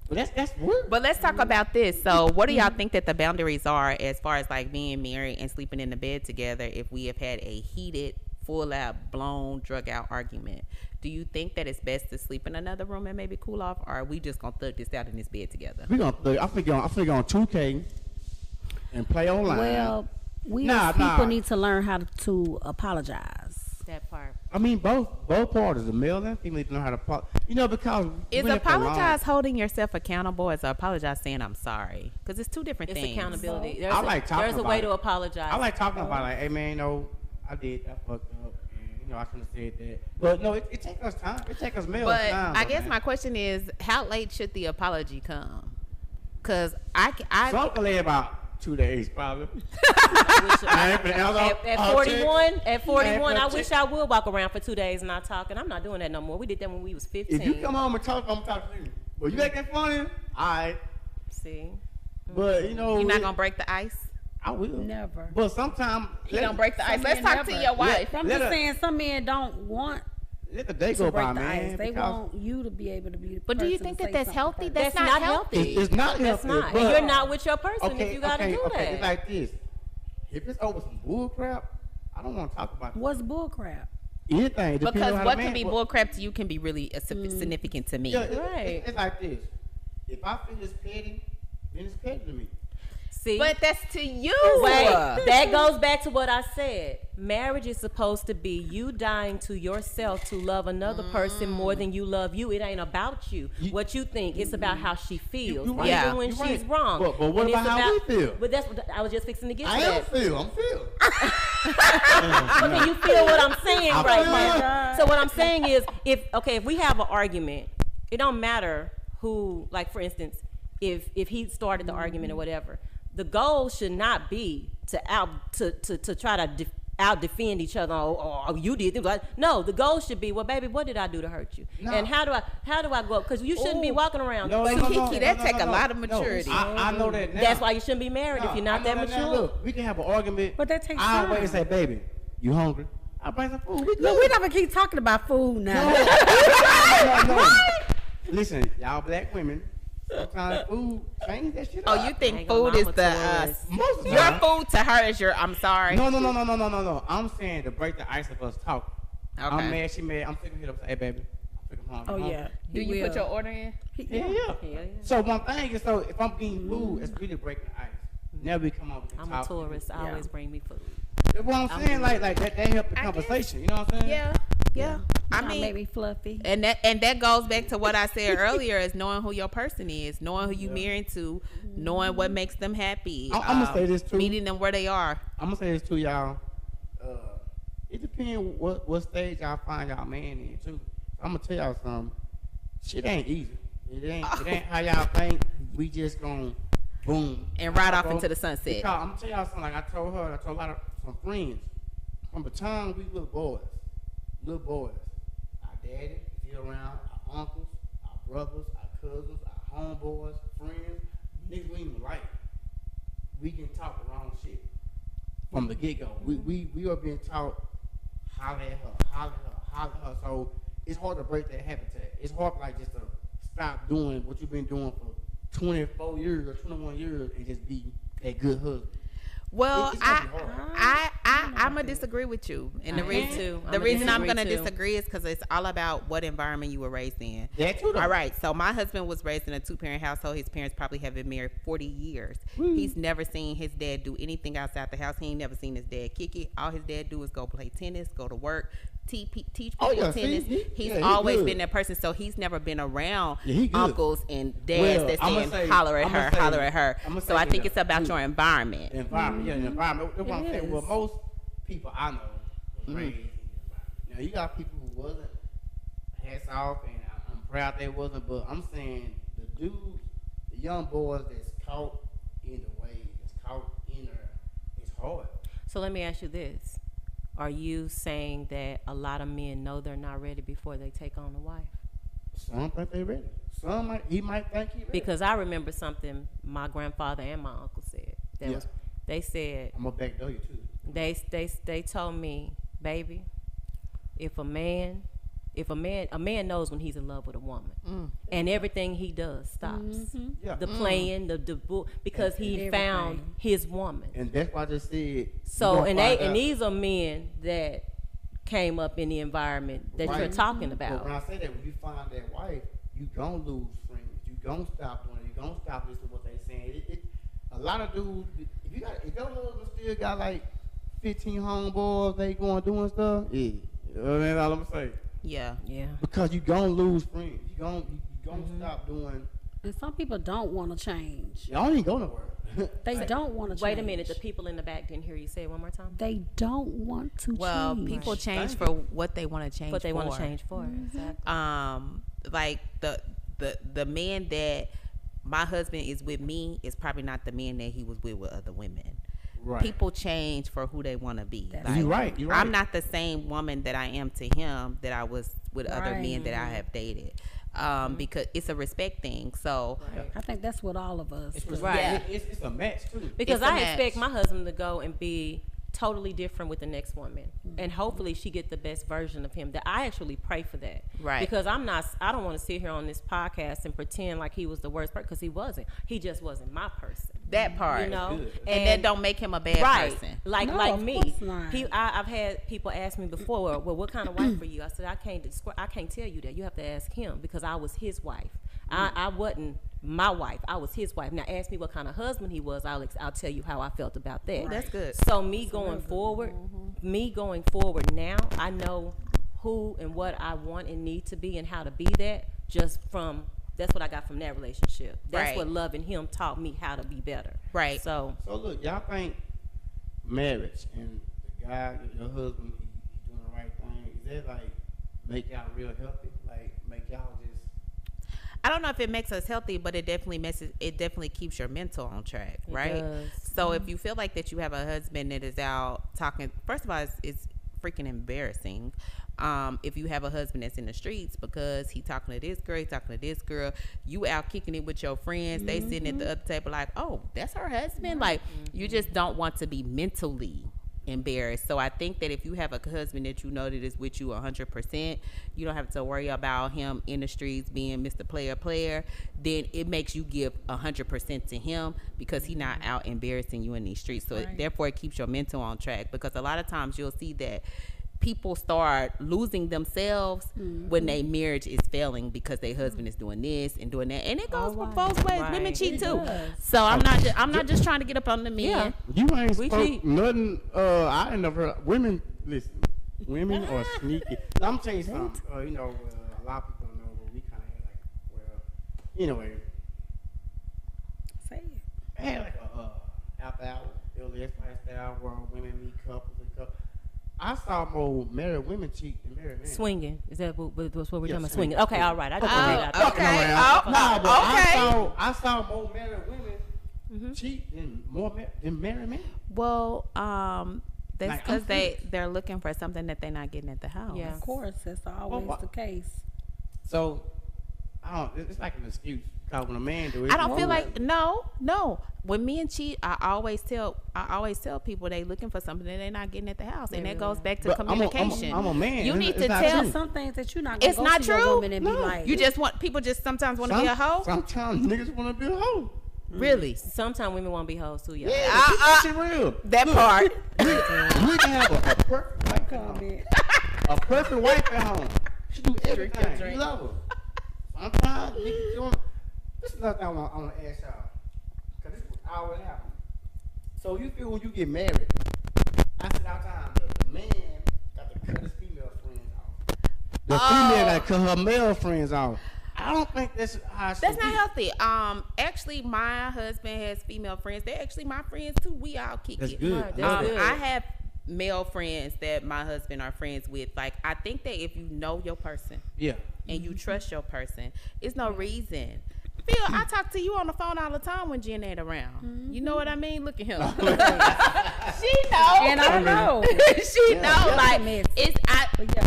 But that's weird. But let's talk about this. So, what do y'all think that the boundaries are as far as like being married and sleeping in the bed together if we have had a heated, full out, blown, drug out argument? Do you think that it's best to sleep in another room and maybe cool off, or are we just gonna thug this out in this bed together? we gonna I think on 2K and play online. Well, we Nah, as people nah. need to learn how to apologize. That part. I mean both parties, the male and female, need to know how to because Is we've been there for long. apologize holding yourself accountable, or is apologize saying I'm sorry? Because it's two different It's things. accountability. There's, I like talking there's a about way it. to apologize. I like talking about like, hey man, you know, I fucked up, and I shouldn't have said that. But no, it takes us time. It takes us male But time. I though, guess man. my question is, how late should the apology come? Because I Some can lay about 2 days probably. At 41, Man, 41, I check. wish I would walk around for 2 days and not talk. And I'm not doing that no more. We did that when we was 15. If you come home and talk, I'm talking to you. But you acting funny, all right. See, But you know, you're not gonna break the ice. I will. Never. But sometimes You don't break the ice. Some Let's men talk to never. your wife. I'm Let just her- saying some men don't want let the day to go break by, the man. ice. They because want you to be able to be the But do you person think to that say that's something healthy? first. That's That's not not healthy. it's not that's healthy. not. But, And you're not with your person okay, if you got to okay, do okay. that. It's like this. If it's over some bull crap, I don't want to talk about What's bull crap? anything. depending Because on how what the can man- be bullcrap to you can be really significant to me. Yeah, Right. it's like this. If I feel it's petty, then it's petty to me. See, But that's to you. wait, that goes back to what I said. Marriage is supposed to be you dying to yourself to love another person more than you love you. It ain't about you. What you think. It's about how she feels, you right. Yeah. even when You she's right. wrong. But what And it's about how we feel? But that's what I was just fixing to get to. I am that. feel. I'm feel. But can you feel what I'm saying I right feel now? it. So what I'm saying is, if we have an argument, it don't matter who. Like for instance, if he started the argument or whatever, the goal should not be to try to out defend each other. Or you did this. No, the goal should be, well, baby, what did I do to hurt you? No. And how do I go up? Because you shouldn't be Ooh. walking around. No, But no, no, Kiki, no, that no, take no, a no. lot of No, maturity. I know that now. That's why you shouldn't be married if you're not I that know now. mature. Look, we can have an argument. But that takes I'll time. wait and say, baby, you hungry? I'll bring some food. We Look, good. we never keep talking about food now. No. Listen, y'all black women, sometimes food change that shit Oh, up. you think Ain't gonna food is mama the tourist. Most of the your time. food to her is your I'm sorry. No. I'm saying to break the ice of us talking. Okay. I'm mad, she mad. I'm taking hit up. Hey, baby, I'm taking home. Oh yeah. Do He you put will. your order in? Yeah. Yeah. So one thing is, so if I'm eating food, it's really breaking the ice. Now we come up with the I'm a talk. tourist. I Yeah. always bring me food. That's what I'm saying. Like that help the I guess. conversation. You know what I'm saying? Yeah. I Trying to mean, make me fluffy. and that goes back to what I said earlier: is knowing who your person is, knowing who you married to, knowing what makes them happy. I'm gonna say this too. Meeting them where they are. I'm gonna say this to y'all. It depends what stage y'all find y'all man in too. I'm gonna tell y'all something. Shit ain't easy. It ain't how y'all think. We just gonna boom And ride off Bro, into the sunset. Because I'm gonna tell y'all something. Like I told her, I told a lot of some friends. From the time we little boys, our daddy, still around, our uncles, our brothers, our cousins, our homeboys, friends, niggas we even like. We can talk the wrong shit. from the get go. We are being taught holler at her, holler at her, holler at her. So it's hard to break that habitat. It's hard like just to stop doing what you've been doing for 24 years or 21 years and just be that good husband. Well, It's gonna be hard. I'm gonna disagree with you, and the reason I'm gonna disagree is because it's all about what environment you were raised in. That too, though. All right, so my husband was raised in a 2-parent household. His parents probably have been married 40 years. He's never seen his dad do anything outside the house. He ain't never seen his dad kick it. All his dad do is go play tennis, go to work, teach people tennis. He's always good. been that person, so he's never been around Yeah, he good. uncles and dads that saying holler at her. So I think it's about your environment. Environment. That's what I'm saying. Well, most people I know was raised in the environment. Now you got people who wasn't. Hats off, and I'm proud they wasn't. But I'm saying the dudes, the young boys that's caught in the way, that's caught in there, it's hard. So let me ask you this. Are you saying that a lot of men know they're not ready before they take on a wife? Some think they ready. He might think he ready. Because I remember something my grandfather and my uncle said. They said, I'm gonna backdoor you too. they told me, baby, a man knows when he's in love with a woman, and everything he does stops. Yeah. The playing, the because he found his woman. And that's why I just said. So and these are men that came up in the environment that you're talking about. But when I say that, when you find that wife, you gonna lose friends. You gonna stop doing it. You gonna stop listening to what they saying. A lot of dudes, if your husband still got like 15 homeboys, they going doing stuff. Yeah, that's all I'm gonna say. Yeah. Because you gonna lose friends. You gonna stop doing. And some people don't want to change. Y'all ain't going nowhere. They don't want to change. Wait a minute, the people in the back didn't hear you say it one more time. They don't want to Well, change. people change for what they want to change. What they want to for. change for. Exactly. Like the man that my husband is with me is probably not the man that he was with other women. Right. People change for who they want to be. Like, You're right. I'm not the same woman that I am to him that I was with other men that I have dated. Because it's a respect thing. So I think that's what all of us. Right. It's a match too. Because It's a I expect match. my husband to go and be totally different with the next woman, and hopefully she get the best version of him. That I actually pray for that, Right. Because I don't want to sit here on this podcast and pretend like he was the worst person, because he wasn't. He just wasn't my person. that part, You know, and that don't make him a bad person. Like No, like of me. course not. I've had people ask me before, well, what kind of wife are you? I said, I can't tell you that. You have to ask him, because I was his wife. I wasn't my wife. I was his wife. Now ask me what kind of husband he was. I'll tell you how I felt about that. Ooh, that's good. So me going forward now, I know who and what I want and need to be and how to be that, just from that's what I got from that relationship. That's Right. what loving him taught me how to be better. Right. So look, y'all think marriage and the guy, your husband, he doing the right thing, is that like make y'all real healthy? Like make y'all just I don't know if it makes us healthy, but it definitely keeps your mental on track, It right? does. So if you feel like that you have a husband that is out talking, first of all, it's freaking embarrassing. If you have a husband that's in the streets because he talking to this girl, he talking to this girl, you out kicking it with your friends, they sitting at the other table like, oh, that's her husband. Like you just don't want to be mentally embarrassed. So I think that if you have a husband that you know that is with you 100%, you don't have to worry about him in the streets being Mr. Player, then it makes you give 100% to him, because he's not out embarrassing you in these streets. So therefore it keeps your mental on track, because a lot of times you'll see that people start losing themselves when their marriage is failing because their husband is doing this and doing that, and it goes for both ways. Right. Women cheat It too. does. So I'm not just trying to get up on the men. Yeah. you ain't We spoke cheat. nothing. I ain't never heard women. Listen, women are sneaky. I'm telling you something. You know, a lot of people don't know, but we kind of had like, anyway, Say it. I had like a after hour, LS lifestyle where women meet couples and couples. I saw more married women cheat than married men. swinging, is that what we're talking about? swinging. Swinging. Okay, all right. I just Oh, figured out. okay. Nah, but Okay. I saw more married women cheat than than married men. Well, that's Like, because I'm serious. they're looking for something that they're not getting at the house. Yeah. Of course, that's always what? the case. So It's like an excuse. Cause when a man do it, I don't feel like no. When men cheat, I always tell people they looking for something that they're not getting at the house, and that goes back to communication. I'm a man. You need It's to not tell true. Some things that you're not gonna it's go not to your true. woman and be No. like, You just want people just sometimes want to be a hoe. Sometimes niggas want to be a hoe. Really? Sometimes women want to be hoes too, y'all. Yeah, that shit real. That part. We can have a perfect wife at home. comment. A perfect wife at home. She do everything. drink. You love her. Sometimes niggas doing. This is another thing I want to ask y'all. Cause this always happen. So you feel when you get married? I said all the time that the man got to cut his female friends off. The female got to cut her male friends off. I don't think that's how it should That's not be. healthy. Actually, my husband has female friends. They're actually my friends too. We all kick That's it. good. That's good. I have male friends that my husband are friends with. Like, I think that if you know your person Yeah. and you trust your person, it's no reason. Phil, I talk to you on the phone all the time when Jen ain't around. You know what I mean? Look at him. She know. And I know. She know. That's Like, a mess.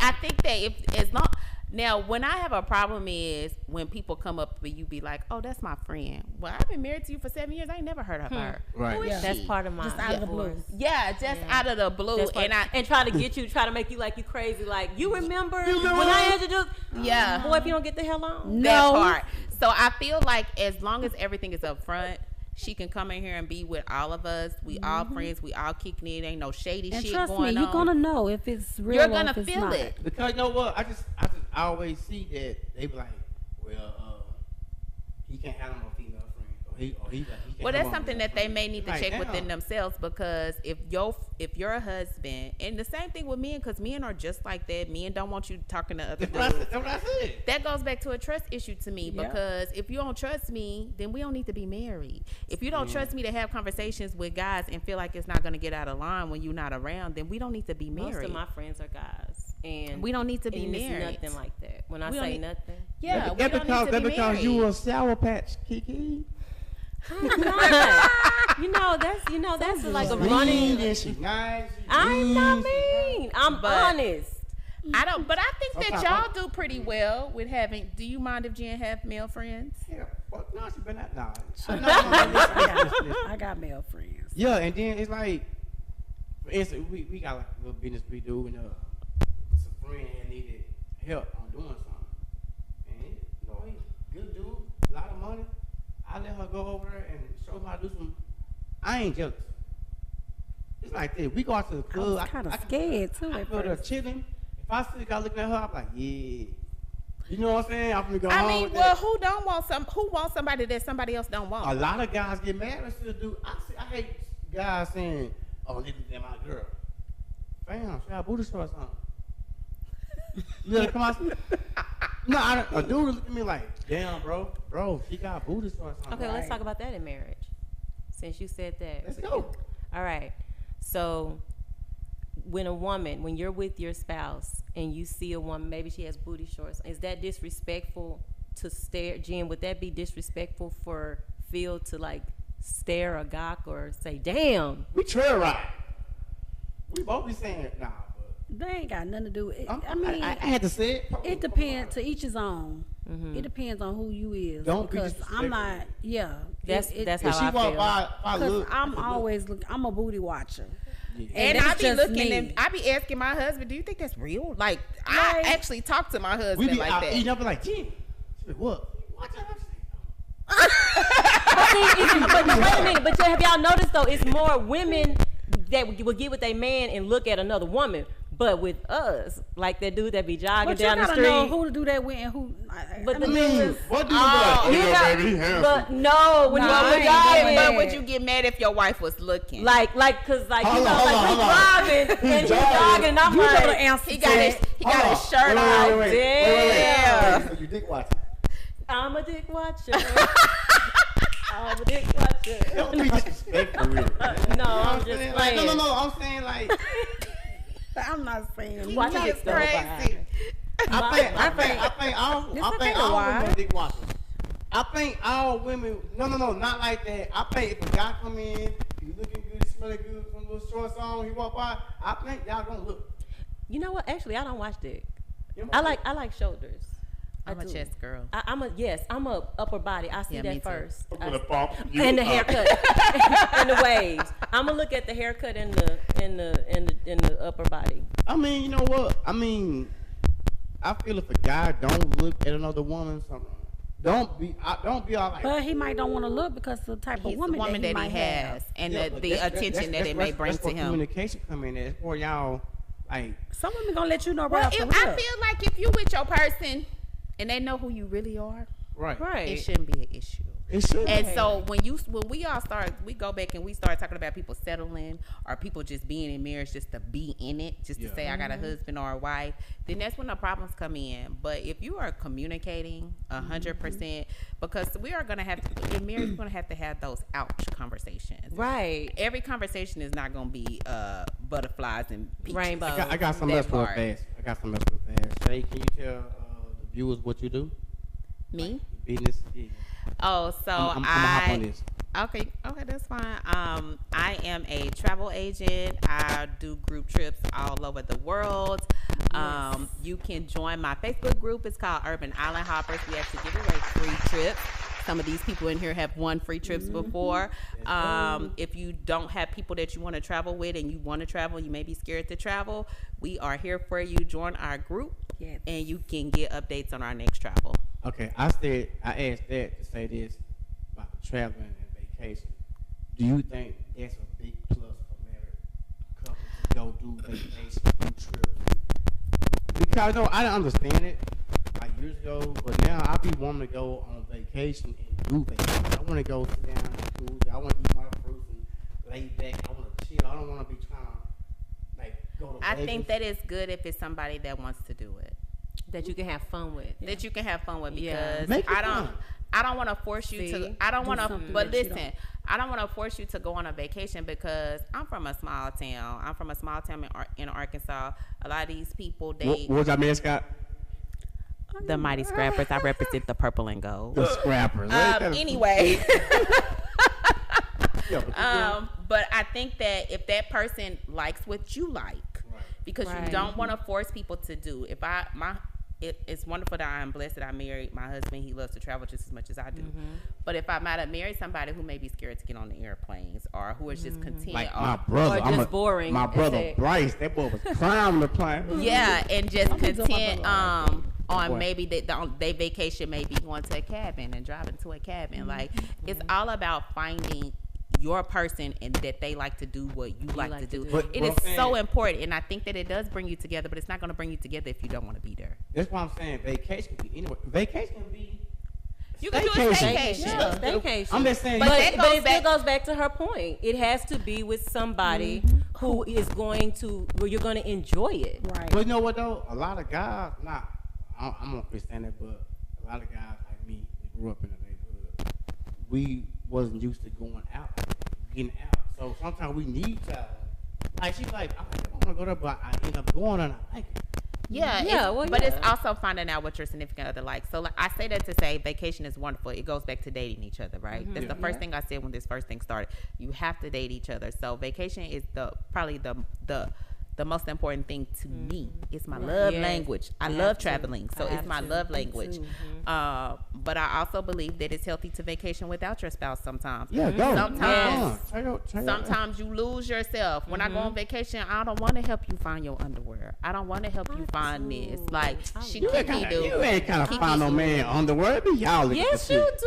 I think that as long. Now, when I have a problem is when people come up and you be like, "Oh, that's my friend." Well, I've been married to you for 7 years. I ain't never heard of her. Right. Who is Yeah. she? That's part of my Just out of the blue. divorce. Yeah, just out of the blue. That's part- And try to get you, try to make you like you crazy. Like, you remember when remember? I introduced? Yeah. Boy, if you don't get the hell on. that No. part. So I feel like as long as everything is up front, she can come in here and be with all of us. We all friends. We all kicking it. Ain't no shady And shit trust going me, on. you're gonna know if it's real. You're or gonna if it's feel not. it. Because you know what? I always see that they be like, well, he can't have no female friends, or he can't Well, have that's no something female that they friends. may need to Like, check damn. within themselves, because if you're a husband, and the same thing with men, because men are just like that. Men don't want you talking to other That's what I dudes. said. That's what I said. That goes back to a trust issue to me, Yeah. because if you don't trust me, then we don't need to be married. If you don't trust me to have conversations with guys and feel like it's not going to get out of line when you're not around, then we don't need to be Most married. of my friends are guys, and We don't need to be and it's married. nothing like that. When I We don't say need- nothing, Yeah, we That don't need to be because married. you a sour patch, Kiki. I'm not. That's like a running. And she nice. she I'm not mean, she mean. I'm But- honest. I don't, but I think that Sometimes y'all do pretty well with having. Do you mind if Jen have male friends? Yeah, well, no, she been that. Nah. I got male friends. Yeah, and then it's like, for instance, we got like a little business we do, and some friend had needed help on doing something, and he's a good dude, a lot of money. I let her go over there and show her how to do some. I ain't jealous. It's like this. We go out to the I club. was kind of scared too I at go there first. chilling. If I see a guy looking at her, I'm like, yeah. You know what I'm saying? I'm gonna go I home mean, with well, that. who wants somebody that somebody else don't want? A lot of guys get mad and still do. I hate guys saying, "Oh, this is my girl." Fam, she got booty shorts on. You gotta come out. No, a dude look at me like, "Damn, bro, she got booty shorts on." Okay, let's talk about that in marriage. Since you said that. Let's go. All right. So when you're with your spouse and you see a woman, maybe she has booty shorts, is that disrespectful to stare? Jen, would that be disrespectful for Phil to like stare or gawk or say, damn? We trail ride. We both be saying, "Nah," They ain't got nothing to do with it. but I mean, I had to say it. it depends. To each his own. It depends on who you is. Don't be because I'm disrespectful. not. Yeah, That's it, that's If how she I walk feel. by, I because look. I'm always look. I'm a booty watcher. Yeah. And that's I be just looking me. and I be asking my husband, "Do you think that's real?" Like, I Like- actually talk to my We husband be like out that. eating up and like, "Gee, she be, what? Watch out!" But wait a minute. But have y'all noticed though? It's more women that will get with a man and look at another woman. But with us, like that dude that be jogging But you down the gotta street. know who to do that with and who. But the mean, thing is, What do you be like? you "Yeah, got- baby, he handsome." but no, when Nah, you I was ain't jogging, doing But that. would you get mad if your wife was looking? like, cause like Hold you know, on, like hold he's on. driving and he's jogging. jogging, and I'm you know the like, answer. he to got it. his shirt off. damn. So you dick watching. I'm a dick watcher. I'm a dick watcher. Don't be disrespectful. Really. No, I'm just saying? playing. Like, no. I'm saying like, I'm not saying. Watch He it is go crazy. I think all okay to women watch. are dick watchers. I think all women. No, not like that. I think if a guy come in, he looking good, he smelling good, some little shorts on, he walk by. I think y'all gonna look. You know what? Actually, I don't watch dick. You know I like shoulders. I'm a chest girl. I'm a upper body. I see Yeah, me that too. first. And The haircut and the waves. I'm gonna look at the haircut and the upper body. I mean, you know what? I mean, I feel if a guy don't look at another woman, don't be all like. But he might don't want to look because of the type of He's woman, the woman that he that might he has, have. and Yeah, the that's attention that it may bring that's to where him. communication come in. That's for y'all, like. Some women gonna let you know right Well, off the if, I rip. feel like if you with your person and they know who you really are, Right. it shouldn't be an issue. It should. And so when we all start, we go back and we start talking about people settling or people just being in marriage just to be in it, just to say I got a husband or a wife, then that's when the problems come in. But if you are communicating 100%, because we are gonna have to, in marriage, we're gonna have to have those ouch conversations. Right. Every conversation is not gonna be butterflies and peaches. Rainbow. I got some else real fast. Shay, can you tell the viewers what you do? Me? Business. Yeah. Oh, so I'm gonna hop on this. Okay, that's fine. I am a travel agent. I do group trips all over the world. You can join my Facebook group. It's called Urban Island Hoppers. We actually give away free trips. Some of these people in here have won free trips before. If you don't have people that you want to travel with and you want to travel, you may be scared to travel, we are here for you. Join our group, and you can get updates on our next travel. Okay, I asked that to say this about traveling and vacation. Do you think that's a big plus for married couples to go do vacation, do trips? Because no, I didn't understand it like years ago, but now I be wanting to go on vacation and do vacation. I want to go sit down and cool. I want to eat my fruits and lay back. I want to chill. I don't want to be trying to like go to I Vegas. think that is good if it's somebody that wants to do it. That you can have fun with. That you can have fun with, Yeah. because Make it fun. I don't want to force you to. I don't want to. something But that you listen, I don't want to force you to go on a vacation because I'm from a small town. I'm from a small town in Arkansas. A lot of these people, they What's our mascot? the Mighty Scrappers. I represent the purple and gold. The Scrappers. Anyway. Yeah, But I think that if that person likes what you like, because you Right. don't want to force people to do. It's wonderful that I'm blessed that I married my husband. He loves to travel just as much as I do. But if I might have married somebody who may be scared to get on the airplanes or who is just content, like or, my brother, or just boring My as brother heck. Bryce, that boy was climbing the plane. yeah, and just content Boy. on maybe they vacation, maybe going to a cabin and driving to a cabin. Like it's all about finding your person and that they like to do what you like to do. But It what is I'm saying- so important, and I think that it does bring you together, but it's not going to bring you together if you don't want to be there. That's why I'm saying vacation can be anywhere. Vacation can be. You can do a Staycation. staycation. Yeah, staycation. I'm just saying. But But, that but goes it still back- goes back to her point. It has to be with somebody who is going to, where you're going to enjoy it. Right. But you know what though? A lot of guys, I'm gonna quit saying that, but a lot of guys like me, that grew up in the neighborhood, we wasn't used to going out, getting out. So sometimes we need travel. Like she's like, I want to go there, but I end up going and I like it. Yeah, well, but it's yeah. also finding out what your significant other likes. So like, I say that to say vacation is wonderful. It goes back to dating each other, right? That's the first thing I said when this first thing started. You have to date each other. So vacation is probably the most important thing to me. It's my love Yes, language. I I love have to. traveling, so I it's have my to. love Me language. too. But I also believe that it's healthy to vacation without your spouse sometimes. Yeah, go. Sometimes. Sometimes. Sometimes you lose yourself. When I go on vacation, I don't want to help you find your underwear. I don't want to help you find this. Like she You ain't Kiki do. kind of find no man underwear. It be y'all. look at Yes, the you shit. do.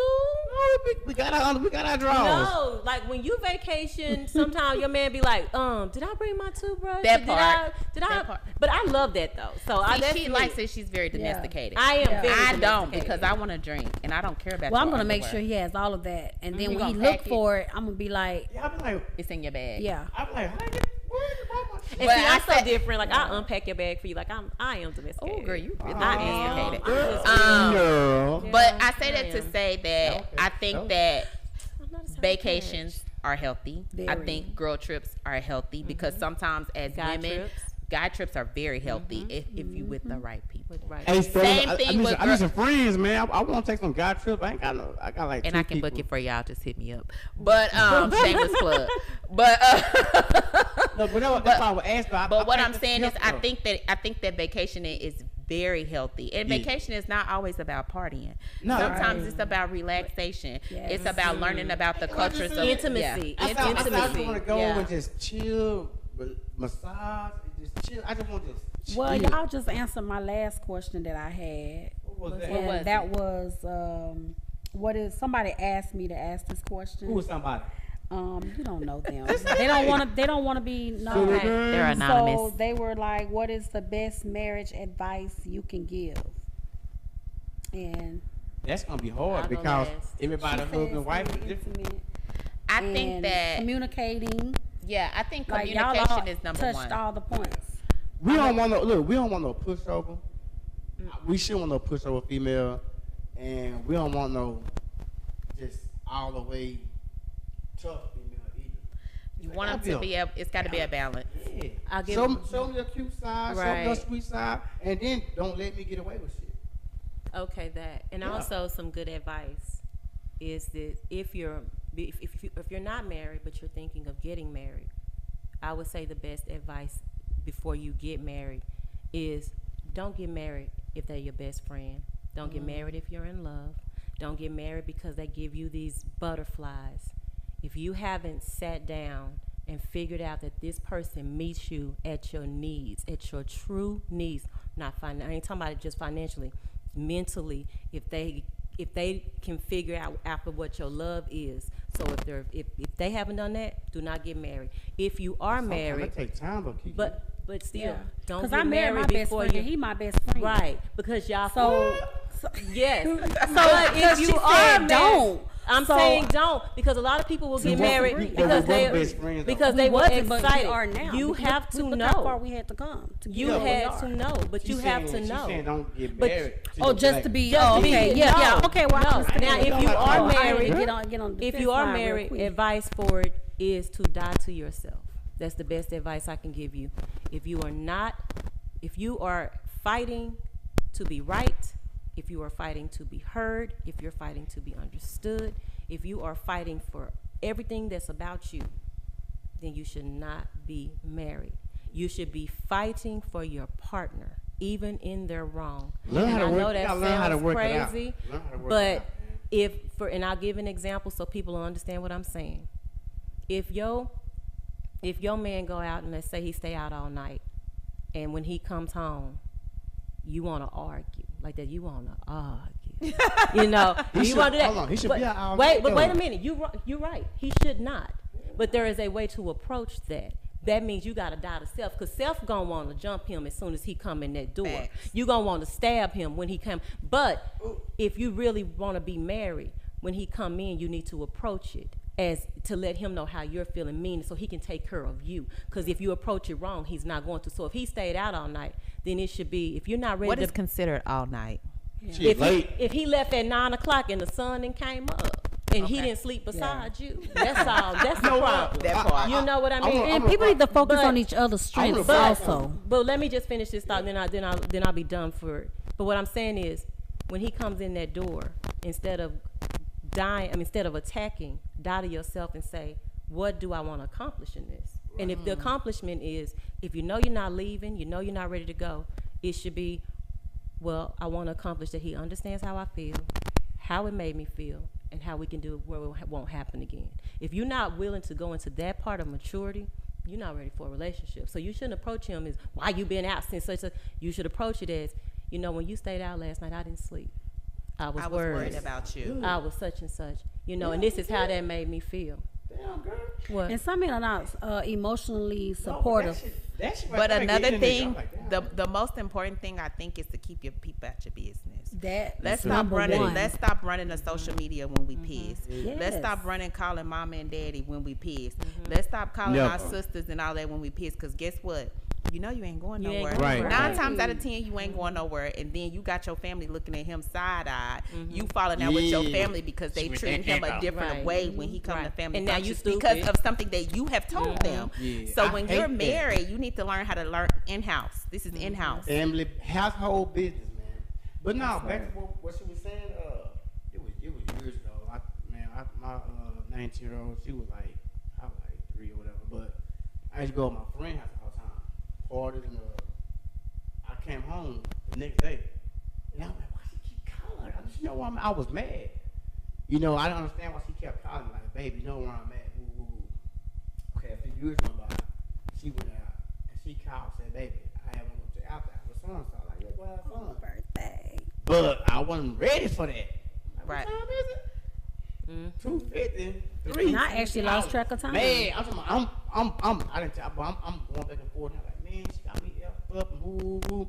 No, we got our drawers. No, like when you vacation, sometimes your man be like, did I bring my toothbrush? That Did part. I? part. But I love that though. So I See, definitely, she likes it. She's very domesticated. I am very I don't domesticated. because I want to drink and I don't care about. Well, I'm your gonna make underwear. sure he has all of that, and then You when he gonna look pack it? for it, I'm gonna be like, Yeah, I be like, It's in your bag. yeah. how did you buy my shit? And But see, I I'm so said- different. Like I unpack your bag for you. Like I am domesticated. Oh, girl, you really I am. domesticated. Girl. But Yeah, I say that I to am. say that Okay. I think Okay. that I'm not a side vacations are healthy. I Very. think girl trips are healthy because sometimes as Guy women, trips. guy trips are very healthy if you with the right people. With right. Hey, so Same I thing need with some, I need some friends, man. I want to take some guy trip. I ain't got no. I got like. And two I can book people. it for y'all. Just hit me up. But shameless plug. But No, but that's why I was asked. but what I'm saying is, I think that vacationing is very healthy. And vacation is not always about partying. No. Sometimes it's about relaxation. Yes. It's about learning about the cultures of Intimacy. I It's just intimacy. want to go Yeah. and just chill, massage, and just chill. I just want to just chill. Well, y'all just answered my last question that I had. What was that? And was that was what is somebody asked me to ask this question. Who was somebody? You don't know them. They don't want to be known. Okay. They're anonymous. So they were like, what is the best marriage advice you can give? And That's gonna be I'll hard go because last. everybody she husband said and wife is stay different. intimate I think and that, communicating. yeah, I think Like y'all communication all is number touched one. all the points. We don't want no look. We don't want no pushover. We shouldn't want no pushover female, and we don't want no just all the way tough female either. You want them to be it's got to be a balance. Yeah. I'll give Show me a cute side, show me a Right. sweet side, and then don't let me get away with shit. Okay, that. And Yeah. also some good advice is that if you're not married but you're thinking of getting married, I would say the best advice before you get married is don't get married if they're your best friend. Don't get married if you're in love. Don't get married because they give you these butterflies. If you haven't sat down and figured out that this person meets you at your needs, at your true needs, I ain't talking about it just financially, mentally, if they can figure out after what your love is. So if they haven't done that, do not get married. If you are married, It takes time though, Kiki. but still, don't Because get I married my married best before friend. you. He my best friend. Right, because y'all. So yes. so But if you she are said married, don't. I'm So- saying don't, because a lot of people will get married agree. because But we they were best friends, though. because We they were wasn't, but we excited. are now. You Look- have to look how far know. we had to come. To You get where we had are. to know, but She's you have to saying- she's know. saying don't get But- married. Oh, just to be. Just to be- okay. Yeah. no, Yeah. Okay. Well, no. I understand. Now, if don't you have to are know. I had to married, get on the if defense you are line real married, quick. advice for it is to die to yourself. That's the best advice I can give you. If you are fighting to be right, if you are fighting to be heard, if you're fighting to be understood, if you are fighting for everything that's about you, then you should not be married. You should be fighting for your partner, even in their wrong. Learn how to I work- know you that gotta learn how to sounds work it out. crazy, Learn how to work it but out, man. and I'll give an example so people will understand what I'm saying. If your man go out and let's say he stay out all night, and when he comes home, you want to argue like that. You want to argue, you know. He you should- want to do that. hold on, he should but, be out all wait, night, but wait though. a minute. You're right. He should not. But there is a way to approach that. That means you got to die to self, because self gonna want to jump him as soon as he come in that door. Facts. You gonna want to stab him when he come. But if you really want to be married, when he come in, you need to approach it as to let him know how you're feeling, meaning so he can take care of you. Because if you approach it wrong, he's not going to. So if he stayed out all night, then it should be, if you're not ready What to, is considered all night? Shit, late. if he left at 9 o'clock and the sun then came up and he Okay. didn't sleep beside you, that's all. That's the No, problem. That part. You know what I mean? And people need to focus but- on each other's strengths but- also. But let me just finish this thought, then I'll be done for it. But what I'm saying is, when he comes in that door, instead of attacking, die to yourself and say, what do I want to accomplish in this? And if the accomplishment is, if you know you're not leaving, you know you're not ready to go, it should be, well, I want to accomplish that he understands how I feel, how it made me feel, and how we can do it where it won't happen again. If you're not willing to go into that part of maturity, you're not ready for a relationship. So you shouldn't approach him as, why you been out since such a, you should approach it as, you know, when you stayed out last night, I didn't sleep. I was worried about you. I was such and such, you know, and this is how that made me feel. Damn, girl. What? And some men are not emotionally No, but supportive. that shit right But there get another in thing, there. I'm like, damn. the most important thing I think is to keep your people out your business. That Let's is stop number running. one. Let's stop running the social media when we piss. Let's Yes. stop running calling mama and daddy when we piss. Let's stop calling our Never. sisters and all that when we piss. Cause guess what? You know you ain't going You ain't nowhere. going Right. nowhere. 9 times out of 10 you ain't going nowhere, and then you got your family looking at him side eyed. You falling out with your Yeah. family because they Switch treating that him a out. different Right. way when he come to Right. family And now you functions because stupid. of something that you have told them. Yeah. So I when hate you're that. married, you need to learn how to learn in house. This is in house. Family, household business, man. But no, back to what she was saying. It was years ago. My 19-year-old, she was like, I was like 3 or whatever. But I used to go to my friend's house all the time, parties and I came home the next day. And I'm like, why she keep calling? I just know why I was mad. You know, I don't understand why she kept calling me. Like, baby, you know where I'm at. Woo, woo, woo. Okay, a few years went by. She went out and she called and said, baby, I haven't looked out there with so-and-so. Like, yeah, go have fun. Birthday. But I wasn't ready for that. Like, Right. what time is it? 2:50. And I actually lost track of time. Man, I didn't tell, but I'm going back and forth. And I'm like, man, she got me effed up and woo, woo.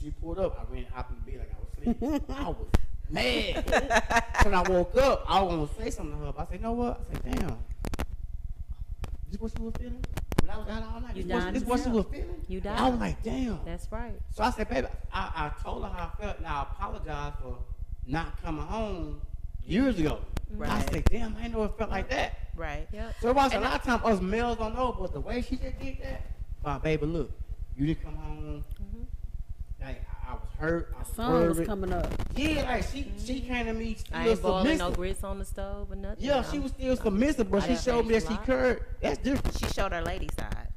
She pulled up. I ran hopping the bed like I was sleeping. I was mad. When I woke up, I was gonna say something to her. But I said, you know what? I said, damn. This what she was feeling? When I was out all night, this what she was feeling? You died. I was like, damn. That's right. So I said, baby, I told her how I felt, and I apologized for not coming home years ago. Right. I said, damn, I didn't know it felt like that. Right. Yep. So it was a lot of times us males don't know, but the way she just did that, my baby, look, you didn't come home. Like, I was hurt. I was Sun worried. was coming up. Yeah, like she came to me I still ain't boiling no submissive. grits on the stove or nothing. Yeah, she was still submissive, but I she done showed me that changed she a lot. cared. That's different. She showed her lady side.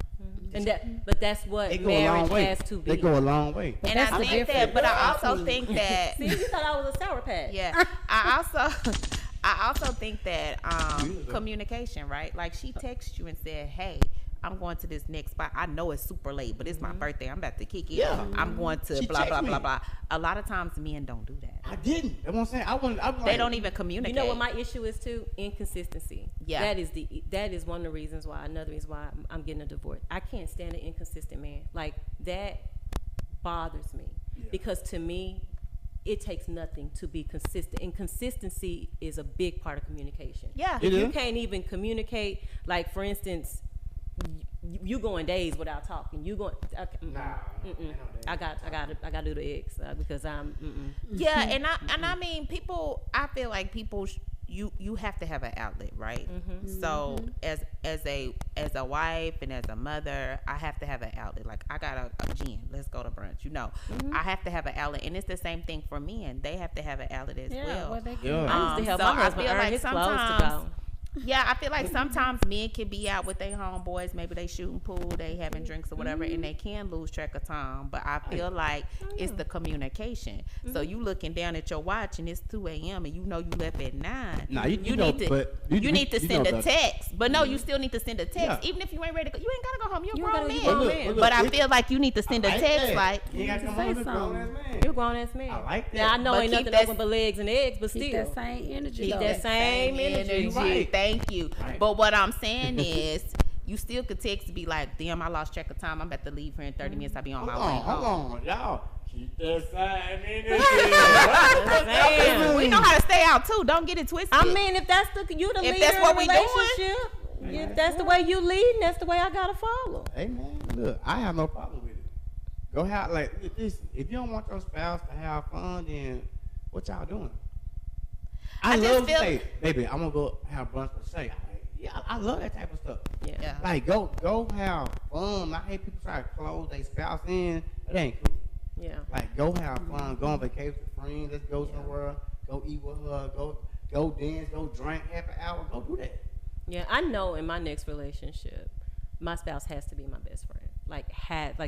And but that's what They go a long marriage way. has to be. They go a long way. And that's I the think that, difference. but I also think that, See, you thought I was a sour patch. yeah, I also think that Beautiful. communication, right? Like she texted you and said, hey, I'm going to this next spot. I know it's super late, but it's my birthday. I'm about to kick it. Yeah. I'm going to She blah, blah, text blah, me. blah. A lot of times men don't do that. I didn't. That's what I'm saying. I was They like, don't even communicate. You know what my issue is too? Inconsistency. Yeah. That is one of the reasons why. Another reason why I'm getting a divorce. I can't stand an inconsistent man. Like that bothers me because to me, it takes nothing to be consistent. And consistency is a big part of communication. Yeah. It You is. can't even communicate. Like for instance, you going days without talking. You going? Okay, Nah, I got to do the X because I'm. Yeah, and I mean, people. I feel like people. You have to have an outlet, right? So as a wife and as a mother, I have to have an outlet. Like I got a gin. Let's go to brunch. You know, I have to have an outlet, and it's the same thing for men. They have to have an outlet as well. Well, they can. Yeah. I used to help so my I husband feel earn like his clothes to sometimes- go. Yeah, I feel like sometimes men can be out with their homeboys. Maybe they shooting pool, they having drinks or whatever, and they can lose track of time. But I feel like it's the communication. So you looking down at your watch and it's 2 a.m. and you know you left at 9. Nah, you know, need to but you need to you send know a better. text. But no, you still need to send a text, Yeah. even if you ain't ready to go. You ain't gotta go home. You're a You grown gotta- you man. grown man. But I feel like you need to send a I like text, that. like You ain't got to come say home with a something. grown-ass man. You're a grown ass man. I like that. Now I know But ain't keep nothing that- open but legs and eggs, but Keep still that same energy. keep though. that same energy. Right. Thank you. Right. But what I'm saying is, you still could text to be like, damn, I lost track of time. I'm about to leave here in 30 minutes. I'll be on my way home. Hold on, y'all. Keep that same Damn. energy. We know how to stay out too. Don't get it twisted. I mean, if that's you the If leader that's what in we the doing. relationship, if that's the way you lead, that's the way I gotta follow. Hey man, look, I have no problem with it. Go have this. If you don't want your spouse to have fun, then what y'all doing? I just love to feel- say, baby, I'm gonna go have brunch with Shay. Yeah, I love that type of stuff. Yeah. Yeah. Like go have fun. I hate people try to close their spouse in. It ain't cool. Yeah. Like go have fun, go on vacation with friends, let's go somewhere, go eat with her, go dance, go drink, happy hour, go do that. Yeah, I know in my next relationship, my spouse has to be my best friend. Like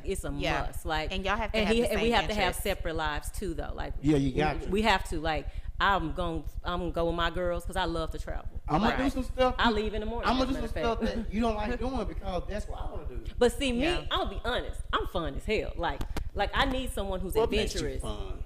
it's a Yeah. must. Like And y'all have to and have the and we same have to have interests. separate lives too though. Like Yeah, you got to. We have to like I'm gonna go with my girls because I love to travel. I'm gonna do some stuff. I leave in the morning. I'm gonna as a do some matter of stuff fact. that you don't like doing because that's what I want to do. But see, me, Yeah. I'll be honest. I'm fun as hell. Like I need someone who's What makes you adventurous. fun?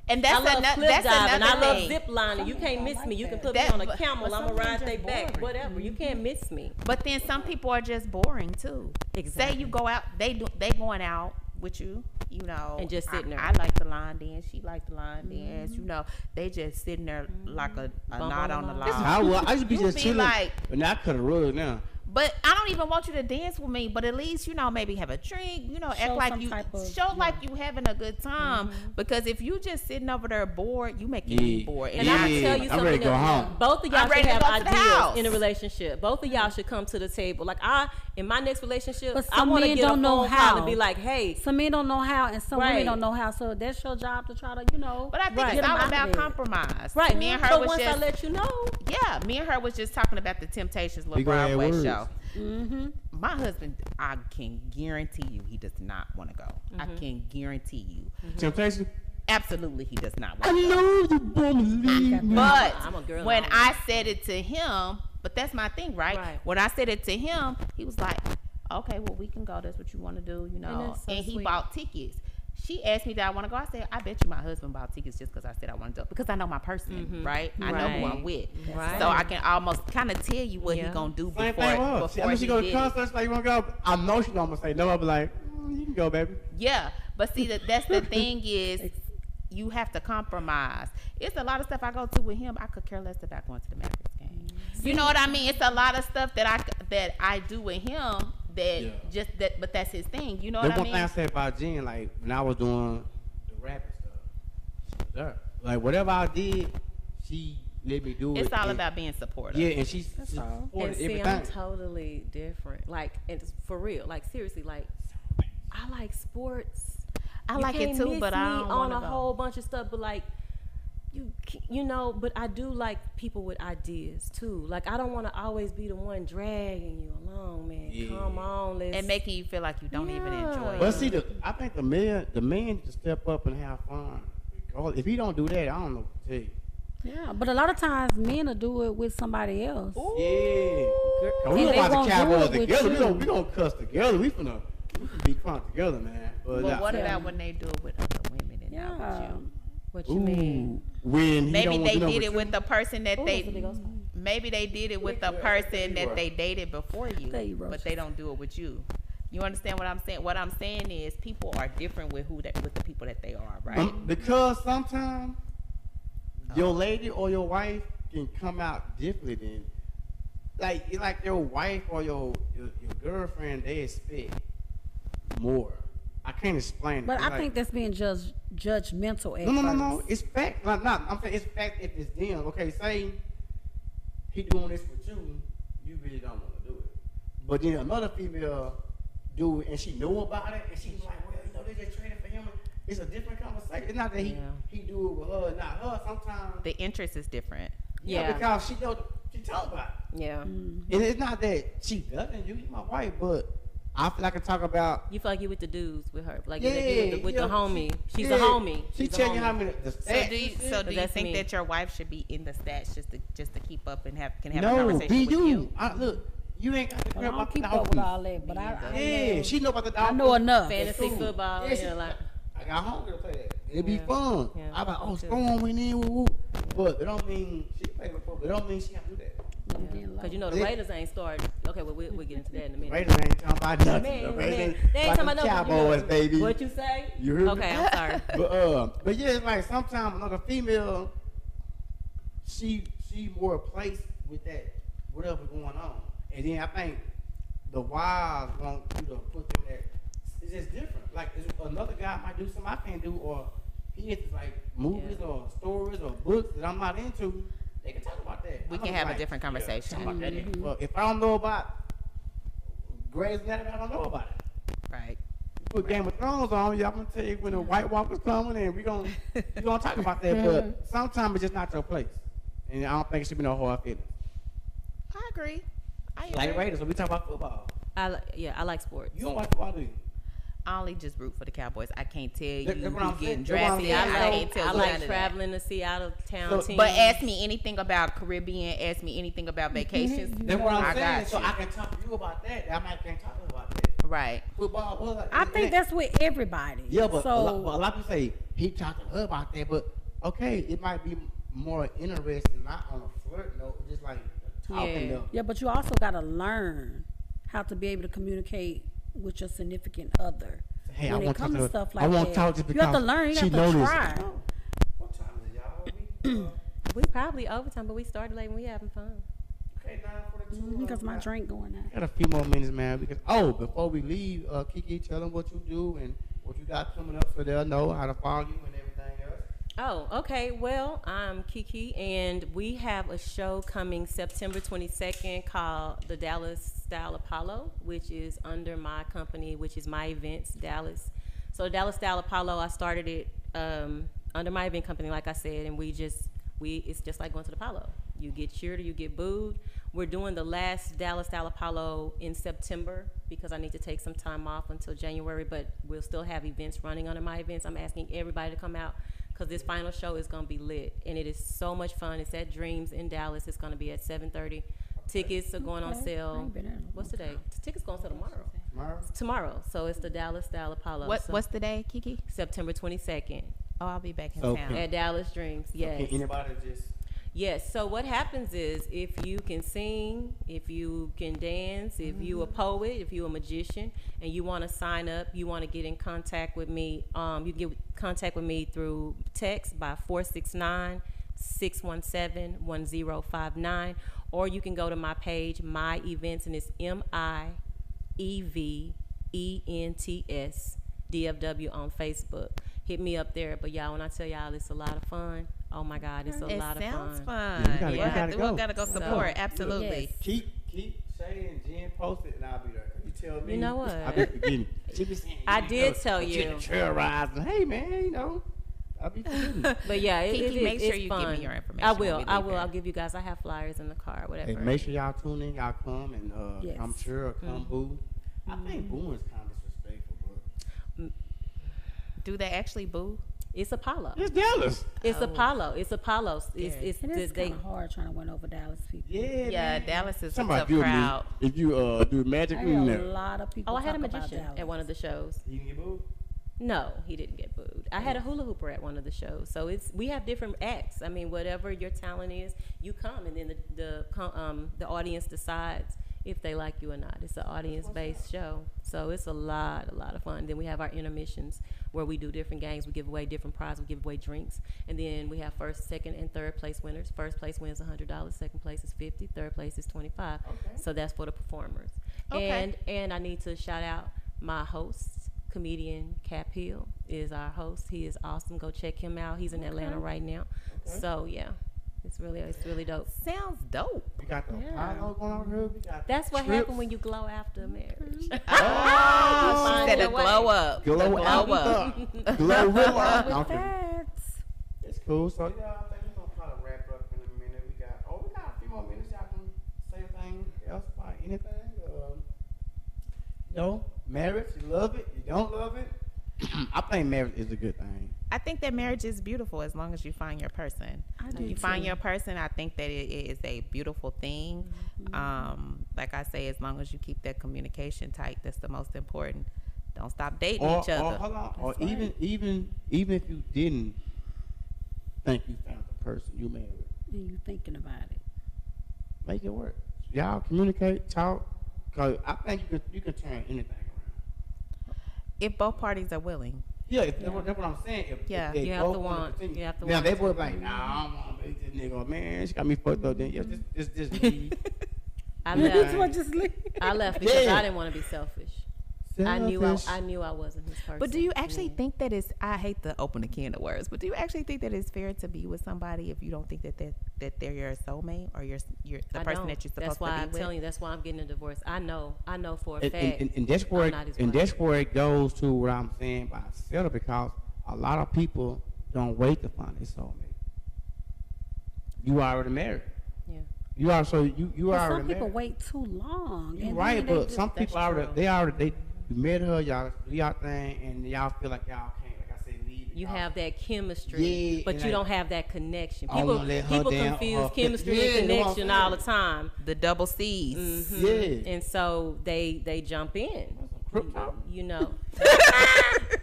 And I that's love another. cliff That's diving. I another love thing. zip lining. You can't miss like me. You can that. put That- me on a but- camel. but I'm some gonna ride things they are back. boring. Whatever. You can't miss me. But then some people are just boring too. Exactly. Say you go out, they going out with you, you know, And just sitting there. I like the line dance. She like the line dance. You know, they just sitting there like a Bump knot on on the the line. I used to be You just be chilling, like- but now I cut a rug now. But I don't even want you to dance with me. But at least, you know, maybe have a drink. You know, act Show like some you type of- show yeah. like you having a good time. Because if you just sitting over there bored, you making me Yeah. bored. And I can tell you I'm something ready to go else. home. Both of y'all I'm ready should to have go to the ideas house. in a relationship. Both of y'all should come to the table. Like in my next relationship, But I some want to men get a don't know phone call how. and be like, hey, Some men don't know how, and some Right. women don't know how. So that's your job to try to, But I think Right. it's get 'em all out of about there. compromise. right. Me and her so was once just I let you know, Yeah, me and her was just talking about the Temptations little We gonna add Broadway words. show. My husband, I can guarantee you, he does not want to go. I can guarantee you. Temptation. Absolutely, he does not I want to go. know you believe me. But I'm a girl, when I'm I said it to him, but that's my thing, right? Right. When I said it to him, he was like, okay, well, we can go. That's what you want to do, you know. that's so And he sweet. bought tickets. She asked me that I want to go. I said, I bet you my husband bought tickets just because I said I wanted to go. Because I know my person, right? I know who I'm with. Right. So I can almost kind of tell you what Yeah. he's going to do Same thing with her. before I mean, she he go to did it. concerts like you want to go. I know she's gonna say no. I'll be like, you can go, baby. Yeah, but see that's the thing is you have to compromise. It's a lot of stuff I go to with him. I could care less about going to the Mavericks game. You know what I mean? It's a lot of stuff that I do with him that but that's his thing. You know The what I one mean? thing I said about Jen, like when I was doing the rapping stuff, she was there. Like whatever I did, she let me do it. It's all and- about being supportive. Yeah, and she all. supported And see, everything. I'm totally different. Like, and it's for real. Like, seriously, like, I like sports. I You like it can't too, miss but I me don't on want a to go. whole bunch of stuff. But like, you know, but I do like people with ideas too. Like, I don't want to always be the one dragging you along, man. Yeah. Come on, let's. And making you feel like you don't even enjoy Yeah. it. But see, I think the man need to step up and have fun. Because if he don't do that, I don't know what to tell you. Yeah, but a lot of times men will do it with somebody else. Yeah. Girl, We And they gonna watch won't the do Cowboys it with together. you. We gonna cuss together. We finna be fun together, man. But what Yeah. about when they do it with other women and not with Yeah. you? What you mean? When he Maybe don't they do did no it with the person that Ooh, they. that's a big old spot. Maybe they did it with the person that they dated before you, There you go. but they don't do it with you. You understand what I'm saying? What I'm saying is people are different with with the people that they are, right? Because sometimes your lady or your wife can come out differently than like your wife or your girlfriend. They expect more. I can't explain it. But It's I like- think that's being judgmental at no. first. It's fact. I'm saying it's fact if it's them. Okay, say he doing this with you, you really don't want to do it. But then another female do it and she know about it and she's like, well, you know, they just traded for him. It's a different conversation. It's not that he do it with her, not her. Sometimes The interest is different. Yeah. because she talk about it. Yeah. And it's not that she doesn't. You my wife, but I feel like I can talk about. You feel like you with the dudes with her, like Yeah, with the yeah, homie. She's yeah. a homie. She She's a tell you homie. how many the So stats. do you, and shit. so do you that's think me. that your wife should be in the stats just to keep up and can have a No, conversation be with you. you? Look, you ain't got to Well, care I don't about keep the up with outfit. all that, but I Yeah, know, she know about the I know enough. Fantasy Cool. football, Yeah, you know, like. I got home to play that. It'd be Yeah. fun. Yeah, I'm like, me oh, too. Storm went in, woo woo. But it don't mean she play with football. It don't mean she have to do that. Because you know the Yeah. Raiders ain't started. Okay, well we'll get into that in a minute. Raiders ain't talking about nothing. Man, The man, Raiders they ain't like talking them about nothing. Cowboys, baby. What you say? You heard me? Okay, I'm sorry. But yeah, it's like sometimes another female, she more placed with that whatever going on, and then I think the wives want you to put them that it's just different. Like it's another guy might do something I can't do, or he into like movies or stories or books that I'm not into. They can talk about that. We I'm can just have a like, different conversation. talk about that. Well, if I don't know about Grey's Anatomy, I don't know about it. Right. Put Game of Thrones on, y'all gonna tell you when the White Walker's coming, and we gonna talk about that. But sometimes it's just not your place, and I don't think it should be no hard feelings. I agree. I agree. Like Raiders, so we talk about football. I like sports. You don't watch football, do you? I only just root for the Cowboys. I can't tell you That's what I'm who's getting saying. That's what I'm drafted. saying. I can't tell I you like none of that. traveling to see out of town So- teams. But ask me anything about Caribbean. Ask me anything about vacations. That's what I'm I saying. got So you. I can talk to you about that. I might can't talk to you about that. Right. Football, well, like, I think that's with everybody. yeah, but so a lot of people say he talked to her about that. But okay, it might be more interesting, not on a flirt note, just like talking Yeah. to. yeah, but you also got to learn how to be able to communicate with your significant other. Hey, when I it want to comes talk to to stuff her. like I want that, to talk just you have to because learn. You she have to noticed. try. What time is it, y'all? we probably overtime, but we started late and we having fun. Okay, 9:42. Because my drink going out. Got a few more minutes, man. Because before we leave, Kiki, tell them what you do and what you got coming up, so they'll know how to follow you and everything else. Oh, okay. Well, I'm Kiki, and we have a show coming September 22nd called the Dallas Style Apollo, which is under my company, which is My Events Dallas. So Dallas Style Apollo, I started it under my event company, like I said, and it's just like going to the Apollo. You get cheered or you get booed. We're doing the last Dallas Style Apollo in September because I need to take some time off until January, but we'll still have events running under my events. I'm asking everybody to come out because this final show is going to be lit, and it is so much fun. It's at Dreams in Dallas. It's going to be at 7:30. Tickets are going on sale. What's today? Tickets going on sale tomorrow. So it's the Dallas Style Apollo. What's the day, Kiki? September 22nd. Oh, I'll be back in So town. At Dallas Dreams, yes. Can anybody just... Yes, so what happens is if you can sing, if you can dance, if you a poet, if you a magician, and you want to sign up, you want to get in contact with me, you can get contact with me through text by 469-617-1059, or you can go to my page, My Events, and it's MIEVENTS DFW on Facebook. Hit me up there. But y'all, when I tell y'all it's a lot of fun, oh my God, it's a lot of fun. It sounds fun. Yeah, we gotta go. Support. Absolutely. Yes. Keep saying Jen posted, and I'll be there. You tell me. You know what? I be forgetting. She be saying, I did tell you. Get the trail rides, and hey man, you know, I'll be forgetting. But yeah, Kiki, make sure it's you fun. give me your information. I when will. we leave I'll here. give you guys. I have flyers in the car, whatever. Hey, make sure y'all tune in. Y'all come and Yes. I'm sure come boo. I think booing is kind of disrespectful, but Do they actually boo? It's Apollo. it's Dallas. It's Apollo. It's Apollo. It's And it's kind of hard trying to win over Dallas people. Yeah, Yeah, man. Dallas is a Somebody tough do it, crowd. man. If you do magic I in hear a there, lot of people Oh, I had a talk about magician Dallas. at one of the shows. you can get booed. No, he didn't get booed. I had a hula hooper at one of the shows. So we have different acts. I mean, whatever your talent is, you come, and then the audience decides if they like you or not. It's an audience-based show, so it's a lot of fun. Then we have our intermissions where we do different games. We give away different prizes. We give away drinks, and then we have first, second, and third place winners. First place wins $100. Second place is $50. Third place is $25. Okay. So that's for the performers. Okay. And I need to shout out my host. Comedian Cap Hill is our host. He is awesome. Go check him out. He's in Atlanta right now. Okay. So yeah, it's really dope. Sounds dope. We got the Apollo going on here. We got That's what trips. happened when you glow after a marriage. Oh, she said a your way. glow up. Glow up. Glow real up. With Okay. that, It's cool. So yeah, I think we're gonna probably wrap up in a minute. We got a few more minutes. Y'all can say anything else about anything. Marriage, you love it, you don't love it. I think marriage is a good thing. I think that marriage is beautiful as long as you find your person. I do You find too. your person, I think that it is a beautiful thing. Like I say, as long as you keep that communication tight, that's the most important. Don't stop dating each other. Or hold on, or That's right. even if you didn't think you found the person you married, and you thinking about it. make it work. Y'all communicate, talk, cause I think you can turn anything around. If both parties are willing. Yeah, that's what I'm saying. If they You have both to wanna want- continue. you have to now want they to. both like, nah, I don't want to make this nigga. Man, she got me fucked up. Then yeah, just me. I Yeah. left. What just leave? I left because Yeah. I didn't want to be selfish. I knew I wasn't his person. But do you actually Yeah. think that it's, I hate to open a can of words, but do you actually think that it's fair to be with somebody if you don't think that they're your soulmate or your the I person don't. that you're supposed That's why to I'm be with? telling you. That's why I'm getting a divorce. I know for a fact. And that's where I'm not his wife. that's where it goes to what I'm saying by settle, because a lot of people don't wait to find their soulmate. You already married. Yeah. You are so you But already some people married. wait too long. You and right, then they but just- some people That's already you met her, y'all do y'all thing, and y'all feel like y'all can't, like I said, leave. You because- have that chemistry, Yeah, but and you I- don't have that connection. I People wanna let her people down, confuse chemistry yeah, and you know what I'm connection all the saying? time. The double C's. Mhm. Yeah. And so they jump in, Crook talk. you know.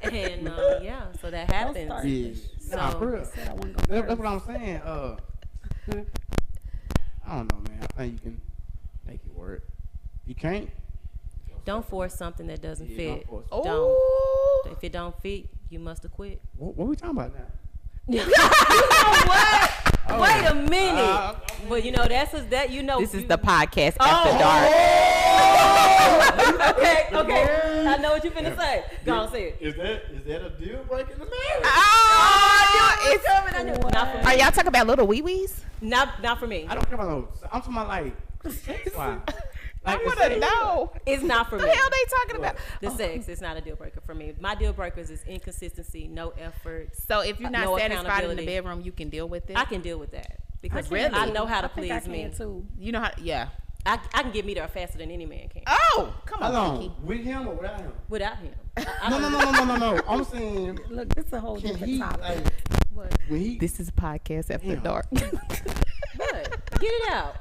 And yeah, so that happens. start. Yeah. So- Nah, for real. Said I wanna go That's first. what I'm saying. I don't know, man. I think you can make it work. You can't. Don't force something that doesn't Yeah, fit. don't force it. Oh, If it don't fit, you must have quit. What we talking about now? What? Oh. Wait a minute. But you know this is the podcast Oh. after dark. okay. I know what you finna say. Go on, say it. Is that a deal breaker in the marriage? Oh, it's Coming, I knew. Not for Are me. y'all talking about little wee wees? Not for me. I don't care about those. I'm talking about like sex wise. I want to know. It's not for What me. the hell they talking about? The sex is not a deal breaker for me. My deal breakers is inconsistency, no effort. So if you're not No satisfied in the accountability. bedroom, you can deal with it. I can deal with that because Really? I know how to I think I please me. can too. You know how? Yeah. I can get me there faster than any man can. Oh, come How on, long? Kiki. With him or without him? Without him. No. I'm saying, Look, this is a whole can different he, topic. like, What? when he, This is podcast after Damn. dark. What? Get it out.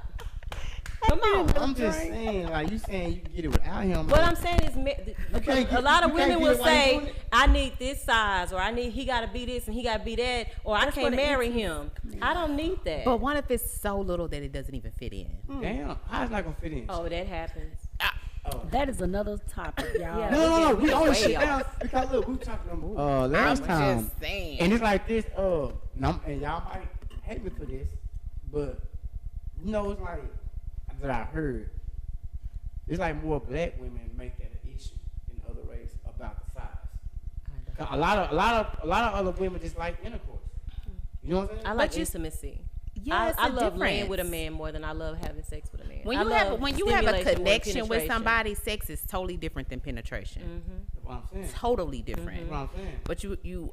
Come on. I'm just saying, like, you saying you can get it without him. What but I'm saying is, can't a lot of you can't women get will it while you doing say, it? "I need this size," or he got to be this and he got to be that," or "I That's can't what it marry is. him." I don't need that. But what if it's so little that it doesn't even fit in? Damn, how's it not gonna fit in? Oh, that happens. Oh. That is another topic, y'all. Yeah. No. We always way sit off. down because look, we talking last time, just saying. and it's like this. And y'all might hate me for this, but you know, it's like that I heard. It's like more black women make that an issue in other race about the size. 'Cause a lot of other women just like intercourse. You know what I'm saying? I like But you- intimacy. Yeah, it's I a love laying difference. with a man more than I love having sex with a man. When I you love have a stimulation more than connection with penetration. somebody, sex is totally different than penetration. That's what I'm saying. Totally different. That's what I'm saying.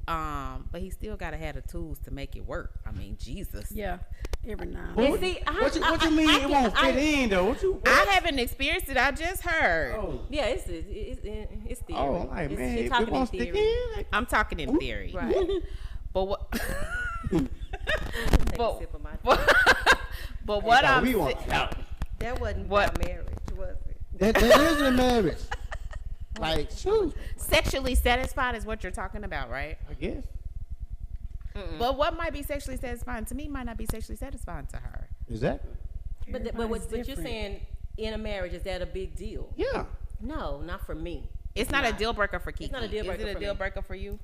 But but he still gotta have the tools to make it work. I mean, Jesus. Yeah, every now and What, then. And see, what you mean it won't fit in though? What? I haven't experienced it. I just heard. Oh, Yeah, it's theory. I'm like, It's- man, you're it talking in won't stick theory. in. Like, I'm talking in theory. Right. But what? Take but, a sip of my but what I'm we want sa- That wasn't What? about marriage, was it? that is a marriage. Like, shoot, sexually satisfied is what you're talking about, right? I guess. But what might be sexually satisfying to me might not be sexually satisfying to her. Exactly. But Everybody's you're different. saying in a marriage, is that a big deal? Yeah. No, not for me. It's not a deal breaker for Kiki. not a deal breaker Is it for a deal me. breaker for you?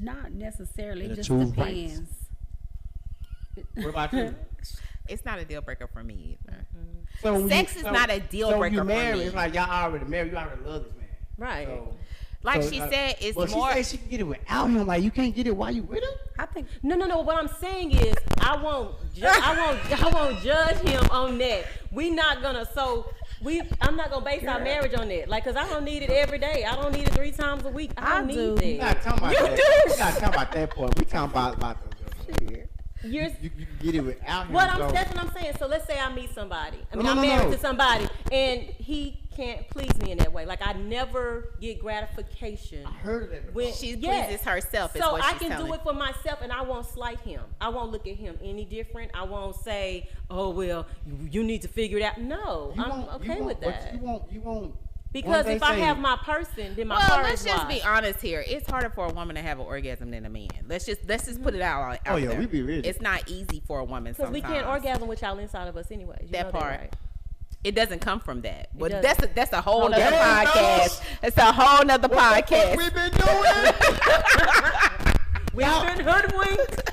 Not necessarily. The It just two depends. What about you? It's not a deal breaker for me either. So when Sex is not a deal breaker you for married, me. it's like y'all already married. You already love this man. Right. So, Like she said, it's well, more. she said she can get it without him. Like you can't get it while you with him. I think No. What I'm saying is, I won't judge him on that. I'm not gonna base our marriage on that. Like, cause I don't need it every day. I don't need it 3 times a week. I don't I do. need We're that. not talking about that. We're not talking about that part. We're talking about You're, you can get it without him. that's what I'm saying. So let's say I meet somebody. I mean, No, I'm no, married no. to somebody, and he can't please me in that way. Like, I never get gratification. I heard of that before. When She yes. pleases herself. Is So what I she's can telling. do it for myself, and I won't slight him. I won't look at him any different. I won't say, "Oh well, you need to figure it out." No, You I'm won't- okay you with won't- that. But you won't. Because once if they I say- have my person, then my Well, car let's is just be washed. honest here. It's harder for a woman to have an orgasm than a man. Let's just put it out Oh, yeah, there. we be real. It's not easy for a woman Because we can't sometimes. orgasm with y'all inside of us anyway. You That know part. right? It doesn't come from that. But doesn't. that's a whole Oh, nother damn, podcast. fellas. It's a whole nother What podcast. we been doing? We've been hoodwinked.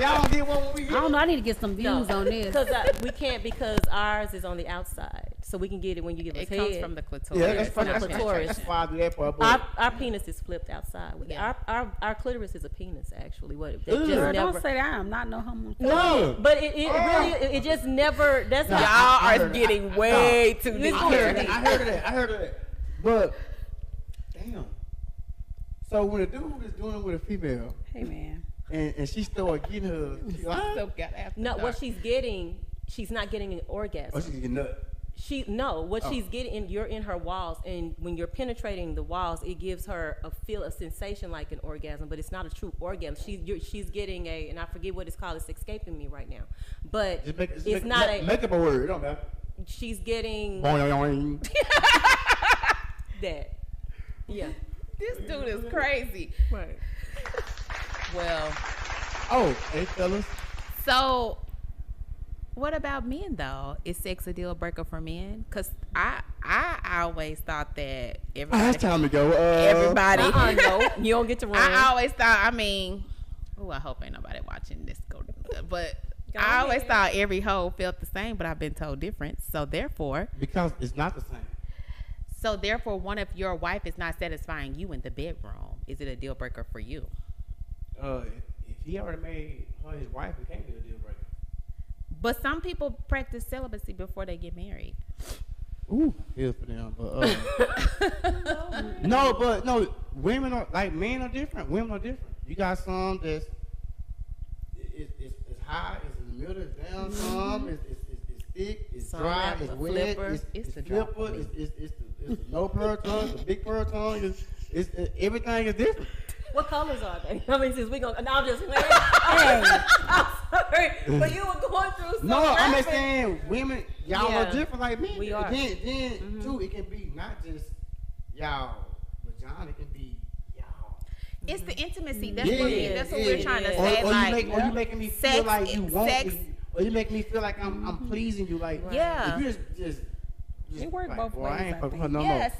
y'all don't get what we I get. don't know. I need to get some views on this. Because we can't, because ours is on the outside. So we can get it when you give us It head. comes from the clitoris. Yeah, that's from the that's clitoris. That's why I do that part. But Our penis is flipped outside. Yeah. Our clitoris is a penis, actually. What? That Ugh. just Girl, never. don't say that. I'm not no homo. No, but it really, it just never. That's Nah, how. I Y'all heard are it. getting way too deep I here. heard I heard of that. But damn. So when a dude is doing it with a female, Hey man. and she start getting her, she like, So got after No, dark. what she's getting, she's not getting an orgasm. oh, she's getting nut. What Oh. she's getting, you're in her walls, and when you're penetrating the walls, it gives her a sensation like an orgasm, but it's not a true orgasm. She's getting and I forget what it's called. It's escaping me right now, but it's not make up a word. It don't matter. She's getting Boing. that. Yeah. This dude is crazy. Right. Well, Oh, hey fellas. so what about men though? Is sex a deal breaker for men? Because I always thought that Oh, everybody, it's time to go. everybody. No, you don't get to run. I always thought. I mean, oh, I hope ain't nobody watching this. But Go I always ahead. thought every hoe felt the same, but I've been told different. So therefore, Because it's not the same. one if your wife is not satisfying you in the bedroom, is it a deal breaker for you? If he already made her his wife, it can't be a deal breaker. But some people practice celibacy before they get married. Ooh, feel for them. But no, women are like men are different. Women are different. You got some that's it's high, it's in the middle, it's down some, it's thick, it's dry, a it's wet, flipper. it's the dry flipper, for me. it's the low pearl tongue, the big pearl tongue, everything is different. What colors are they? I mean, since we gonna, no, I'm just playing. I'm sorry, but you were going through some. No, I'm just rapid- saying, women, y'all Yeah. are different like men. We are. Then too, it can be not just y'all vagina, it can be y'all. It's the intimacy. That's Yeah, what we. That's what we're trying to Or say. Like, you making me feel sex- like you want sex- me, or you make me feel like I'm pleasing you. Like, Yeah. if you just It work like, both boy, I ways, ain't I fucking think. her no yeah, more.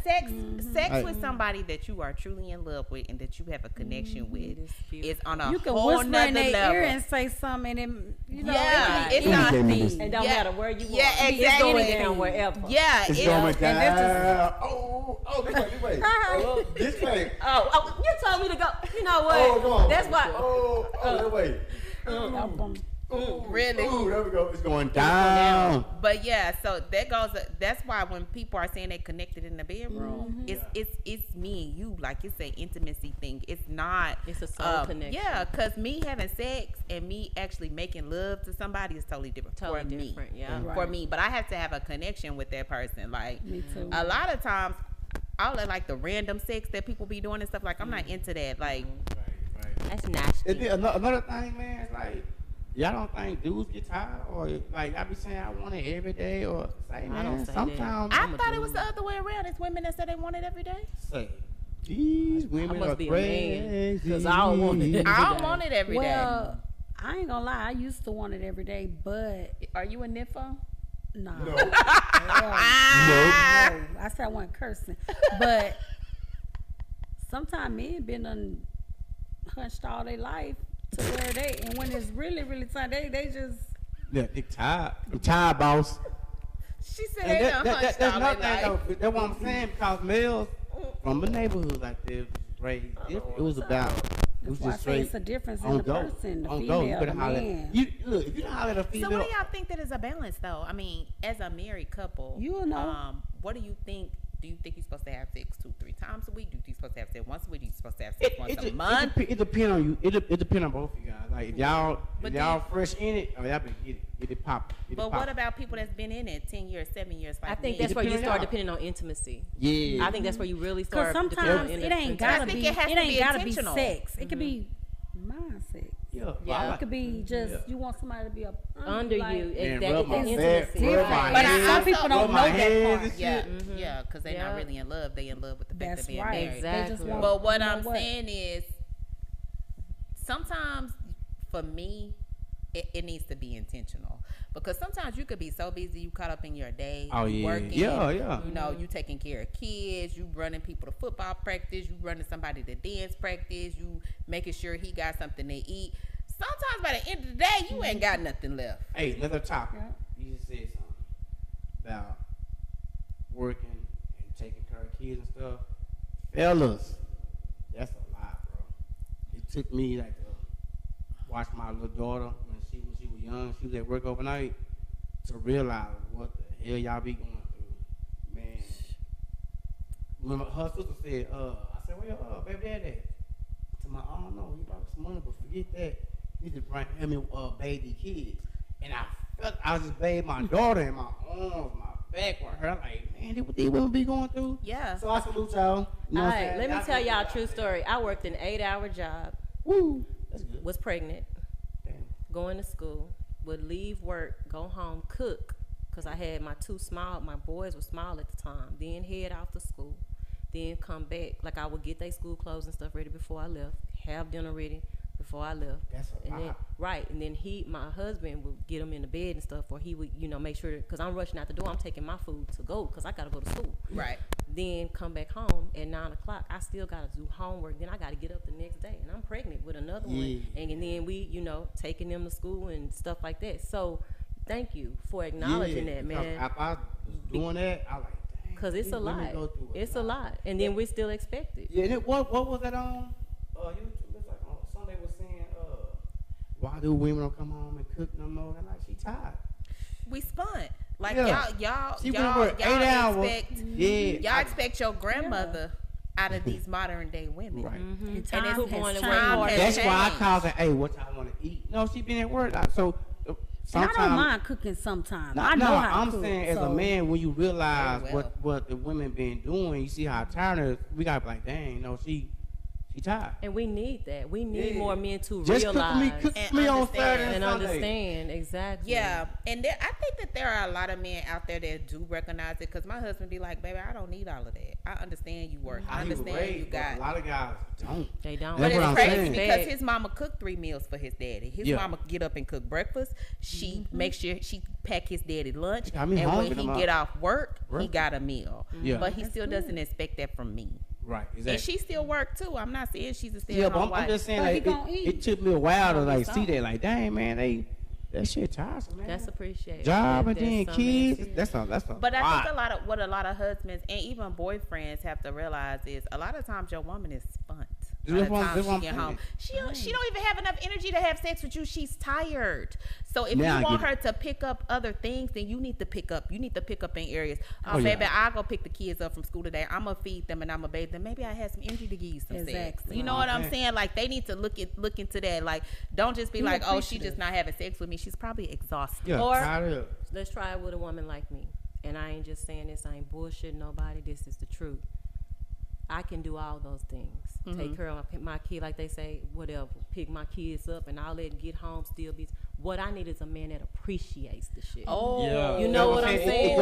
sex Like- with somebody that you are truly in love with and that you have a connection with It's is on a You can whole whisper nother in their level. ear and say something, and you know, Yeah, it it's can not- be And don't Yeah. matter where you Yeah, are. exactly. It's going down wherever. Yeah, It's it- going this is- down. This way. Oh, this way. Oh, you told me to go. You know what? Oh, come on. That's why. That way. Really? Ooh, there we go. It's going down. But yeah, so that goes. That's why when people are saying they connected in the bedroom, it's me and you. Like it's an intimacy thing. It's not. It's a soul connection. Yeah, because me having sex and me actually making love to somebody is totally different. Totally for me. different, yeah. Right. For me, but I have to have a connection with that person. Like Me too. a lot of times, all of like the random sex that people be doing and stuff. Like I'm not into that. Like Right. That's nasty. And then another thing, man, is like, y'all don't think dudes get tired? Or like, I be saying I want it every day, or say, man, don't say that. sometimes I I'm a thought it was dude. the other way around. It's women that say they want it every day. say, these women must are be a man, crazy. 'cause I don't want it. I don't want it every day. Well, I ain't gonna lie. I used to want it every day, but Are you a nympho? nah. No. Hell no. I said I wasn't cursing, but sometimes men been done hunched all their life to where they, and when it's really, really time, they just. Yeah, they tired. I'm tired, boss. She said And they that, done that, hunched that's all another their thing, life. though. That's what I'm saying, because males from the neighborhood like this, raised, it was about, it was That's why I just say straight it's a difference in on the go. person, the On go. You female, better the holler. man. Look, if you don't holler at a So female, what do y'all think that is a balance though? I mean, as a married couple, You'll know. What do you think? Do you think you're supposed to have sex 2-3 times a week? Do you think you're supposed to have sex once a week? Do you supposed to have sex once a month? It depends on you. It depends on both of you guys. Like if y'all But if do y'all you- fresh in it, y'all better get it pop. But what about people that's been in it 10 years, 7 years, like I think me? that's where you depends start on- depending on intimacy. Yeah. I think that's where you really Cause start. depending sometimes on it ain't intimacy. gotta think be. it has It to ain't be gotta be intentional. sex. It could be mind sex. Yeah. It could be just you want somebody to be up Under like, you. And That rub my intimacy. back, rub my But hands, some people don't rub know my that hands part. and Yeah, shit. yeah, because they're Yeah. not really in love. They in love with the fact That's of being right. married. They just Exactly. want. But what you know I'm saying is, sometimes for me, it needs to be intentional because sometimes you could be so busy, you caught up in your day, Oh, you yeah. working, Yeah. you know, you taking care of kids, you running people to football practice, you running somebody to dance practice, you making sure he got something to eat. Sometimes by the end of the day, you ain't got nothing left. Hey, another topic. Yeah. You just said something about working and taking care of kids and stuff. Fellas, that's a lot, bro. It took me like to watch my little daughter when she was young. She was at work overnight to realize what the hell y'all be going through, man. When her sister said, I said, where your baby daddy at? To my, I don't know, he brought some money, but forget that. He just bring him baby kids. And I felt I just bathed my daughter in my arms, my back with her. Like, man, what they will be going through? Yeah. So I salute y'all. You know All what I'm right, saying? let me tell y'all a true story. I worked an 8-hour job, Woo. That's good. was pregnant, Damn. going to school, would leave work, go home, cook, because I had my my boys were small at the time, then head off to school, then come back. Like I would get their school clothes and stuff ready before I left, have dinner ready before I left. That's a And then, lot. right, and then my husband would get them in the bed and stuff, or he would, make sure, because I'm rushing out the door, I'm taking my food to go, because I got to go to school. Right. Then come back home at 9 o'clock. I still got to do homework. Then I got to get up the next day, and I'm pregnant with another one. And then we, taking them to school and stuff like that. So, thank you for acknowledging that, because man. After I was doing that, I like, dang. Because it's these a women lot. go through It's a lot, and then we still expect it. Yeah, and what was that on? YouTube. It's like Sunday was saying, why do women don't come home and cook no more? And like, she tired. We spun. Like Yeah. y'all She went to work 8 hours. expect Yeah. y'all expect your grandmother out of these modern day women. Right. And And time it's has going changed. to work time hard. has That's why I changed. called her, hey, what y'all want to eat? No, she been at work. So And I don't mind cooking sometimes. I know how to cook. I'm saying as a man, when you realize what the women been doing, you see how tired we got to be like, dang, she tired. And we need that. We need more men to just realize cook me on Saturday and Sunday. understand exactly. Yeah, and I think that there are a lot of men out there that do recognize it. Because my husband be like, "Baby, I don't need all of that. I understand you work. I understand you got." A lot of guys don't. They don't. But it's crazy because saying. his mama cooked 3 meals for his daddy. His mama get up and cook breakfast. She makes sure she pack his daddy lunch, and when he get off work, he got a meal. Yeah. But he still doesn't expect that from me. Right, exactly. And she still work too. I'm not saying she's a stay-at-home wife. I'm just saying like it took me a while to like see that. Like, dang man, that shit tiresome, man. That's appreciated. Job and then kids. That's a. But I think what a lot of husbands and even boyfriends have to realize is a lot of times your woman is spent. By the time she get home, she don't even have enough energy to have sex with you. She's tired. So if you want her to pick up other things, then you need to pick up. You need to pick up in areas. Baby, I'll go pick the kids up from school today. I'm gonna feed them and I'm gonna bathe them. Maybe I had some energy to give you some sex. You know what I'm saying? Like they need to look into that. Like don't just be like, oh, she just not having sex with me. She's probably exhausted. Yeah, or let's try it with a woman like me. And I ain't just saying this. I ain't bullshitting nobody. This is the truth. I can do all those things. Take care of my kid, like they say, whatever. Pick my kids up and I'll let them get home, still be. What I need is a man that appreciates the shit. Oh, yeah. You know what I'm saying?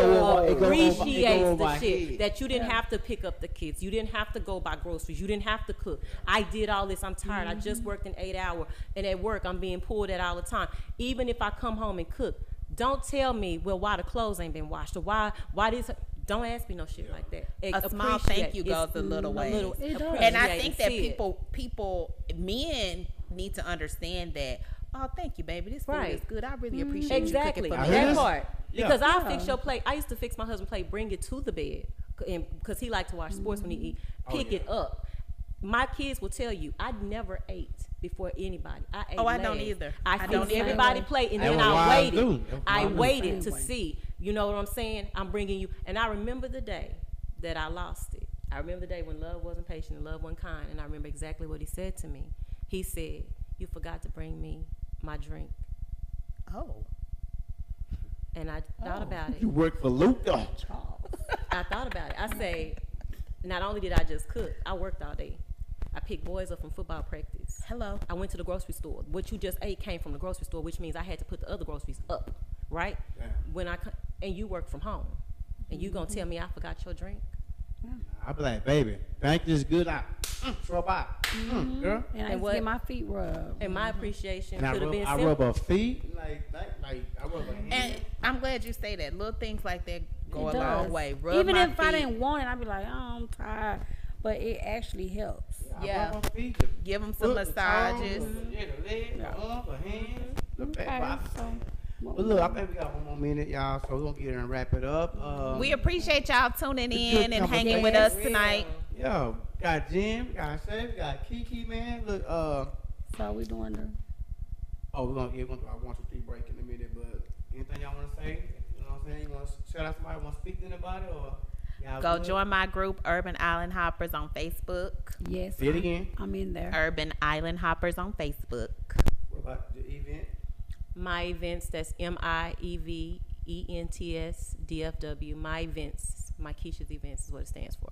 Appreciates the shit. Head. That you didn't have to pick up the kids. You didn't have to go buy groceries. You didn't have to cook. I did all this. I'm tired. I just worked an 8 hour. And at work, I'm being pulled at all the time. Even if I come home and cook, don't tell me, well, why the clothes ain't been washed or why this. Don't ask me no shit like that. A small thank you goes a little way. And I think that men need to understand that. Oh, thank you, baby. This food is good. I really appreciate you cooking for me. That part. Because I'll fix your plate. I used to fix my husband's plate, bring it to the bed, because he liked to watch sports when he eat. Pick it up. My kids will tell you, I never ate before anybody. I ate I don't either. I fixed everybody's plate, and then I waited to see. You know what I'm saying? I'm bringing you. And I remember the day that I lost it. I remember the day when love wasn't patient and love wasn't kind. And I remember exactly what he said to me. He said, you forgot to bring me my drink. Oh. And I thought about it. You work for Luke, though. I thought about it. I say, not only did I just cook, I worked all day. I picked boys up from football practice. Hello. I went to the grocery store. What you just ate came from the grocery store, which means I had to put the other groceries up, right? Yeah. And you work from home, and you gonna tell me I forgot your drink? I be like, baby, thank you, it's good. Throw by, girl. And I get my feet rubbed. And my appreciation could have been I simple. rub her feet, like I rub her hands. And I'm glad you say that. Little things like that go a long way. Even if I didn't want it, I'd be like, oh, I'm tired. But it actually helps. Yeah. Give them some massages. The leg, the arm, the hands, the back. But look, I think we got one more minute, y'all, so we're going to get in and wrap it up. We appreciate y'all tuning in and hanging with us tonight. Yo, got Jim, we got Shay, we got Kiki, man. Look, so we doing the... Oh, we're going to do our 1, 2, 3 break in a minute, but anything y'all want to say? You know what I'm saying? You want to shout out somebody, want to speak to anybody, or... Go join my group, Urban Island Hoppers, on Facebook. Yes. Say it again. I'm in there. Urban Island Hoppers on Facebook. What about the event? My events, that's MIEVENTS DFW. My events, my Keisha's events is what it stands for.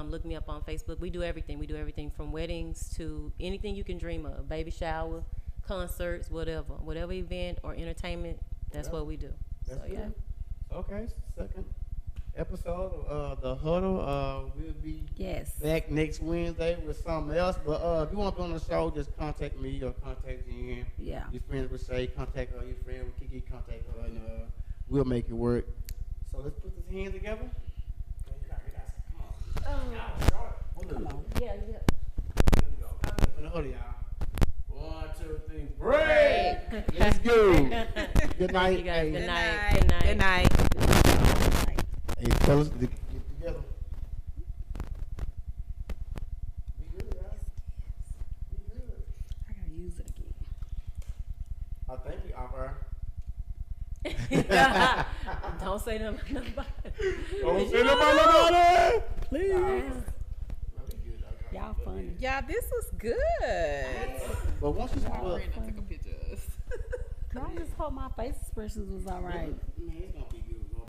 Look me up on Facebook. We do everything. We do everything from weddings to anything you can dream of. Baby shower, concerts, whatever. Whatever event or entertainment, that's what we do. That's so, yeah. Okay, second episode of the Huddle. We'll be back next Wednesday with something else. But if you want to be on the show, just contact me or contact Jen. Yeah. Your friends would say contact her. Your friend with Kiki, contact her, and we'll make it work. So let's put this hand together. Come on. Yeah. There we go. In the Huddle, y'all. 1, 2, 3, break. Let's go. Good night. You guys, Hey. Good night. Hey, fellas, get together. We good, y'all. We good. I gotta use it again. I think we offer. Don't say nothing about nobody. Don't say nothing about nobody. Please. Y'all funny. Yeah, this was good. But once you Brandon took a picture of us. I just hope my face expressions was all right. Man,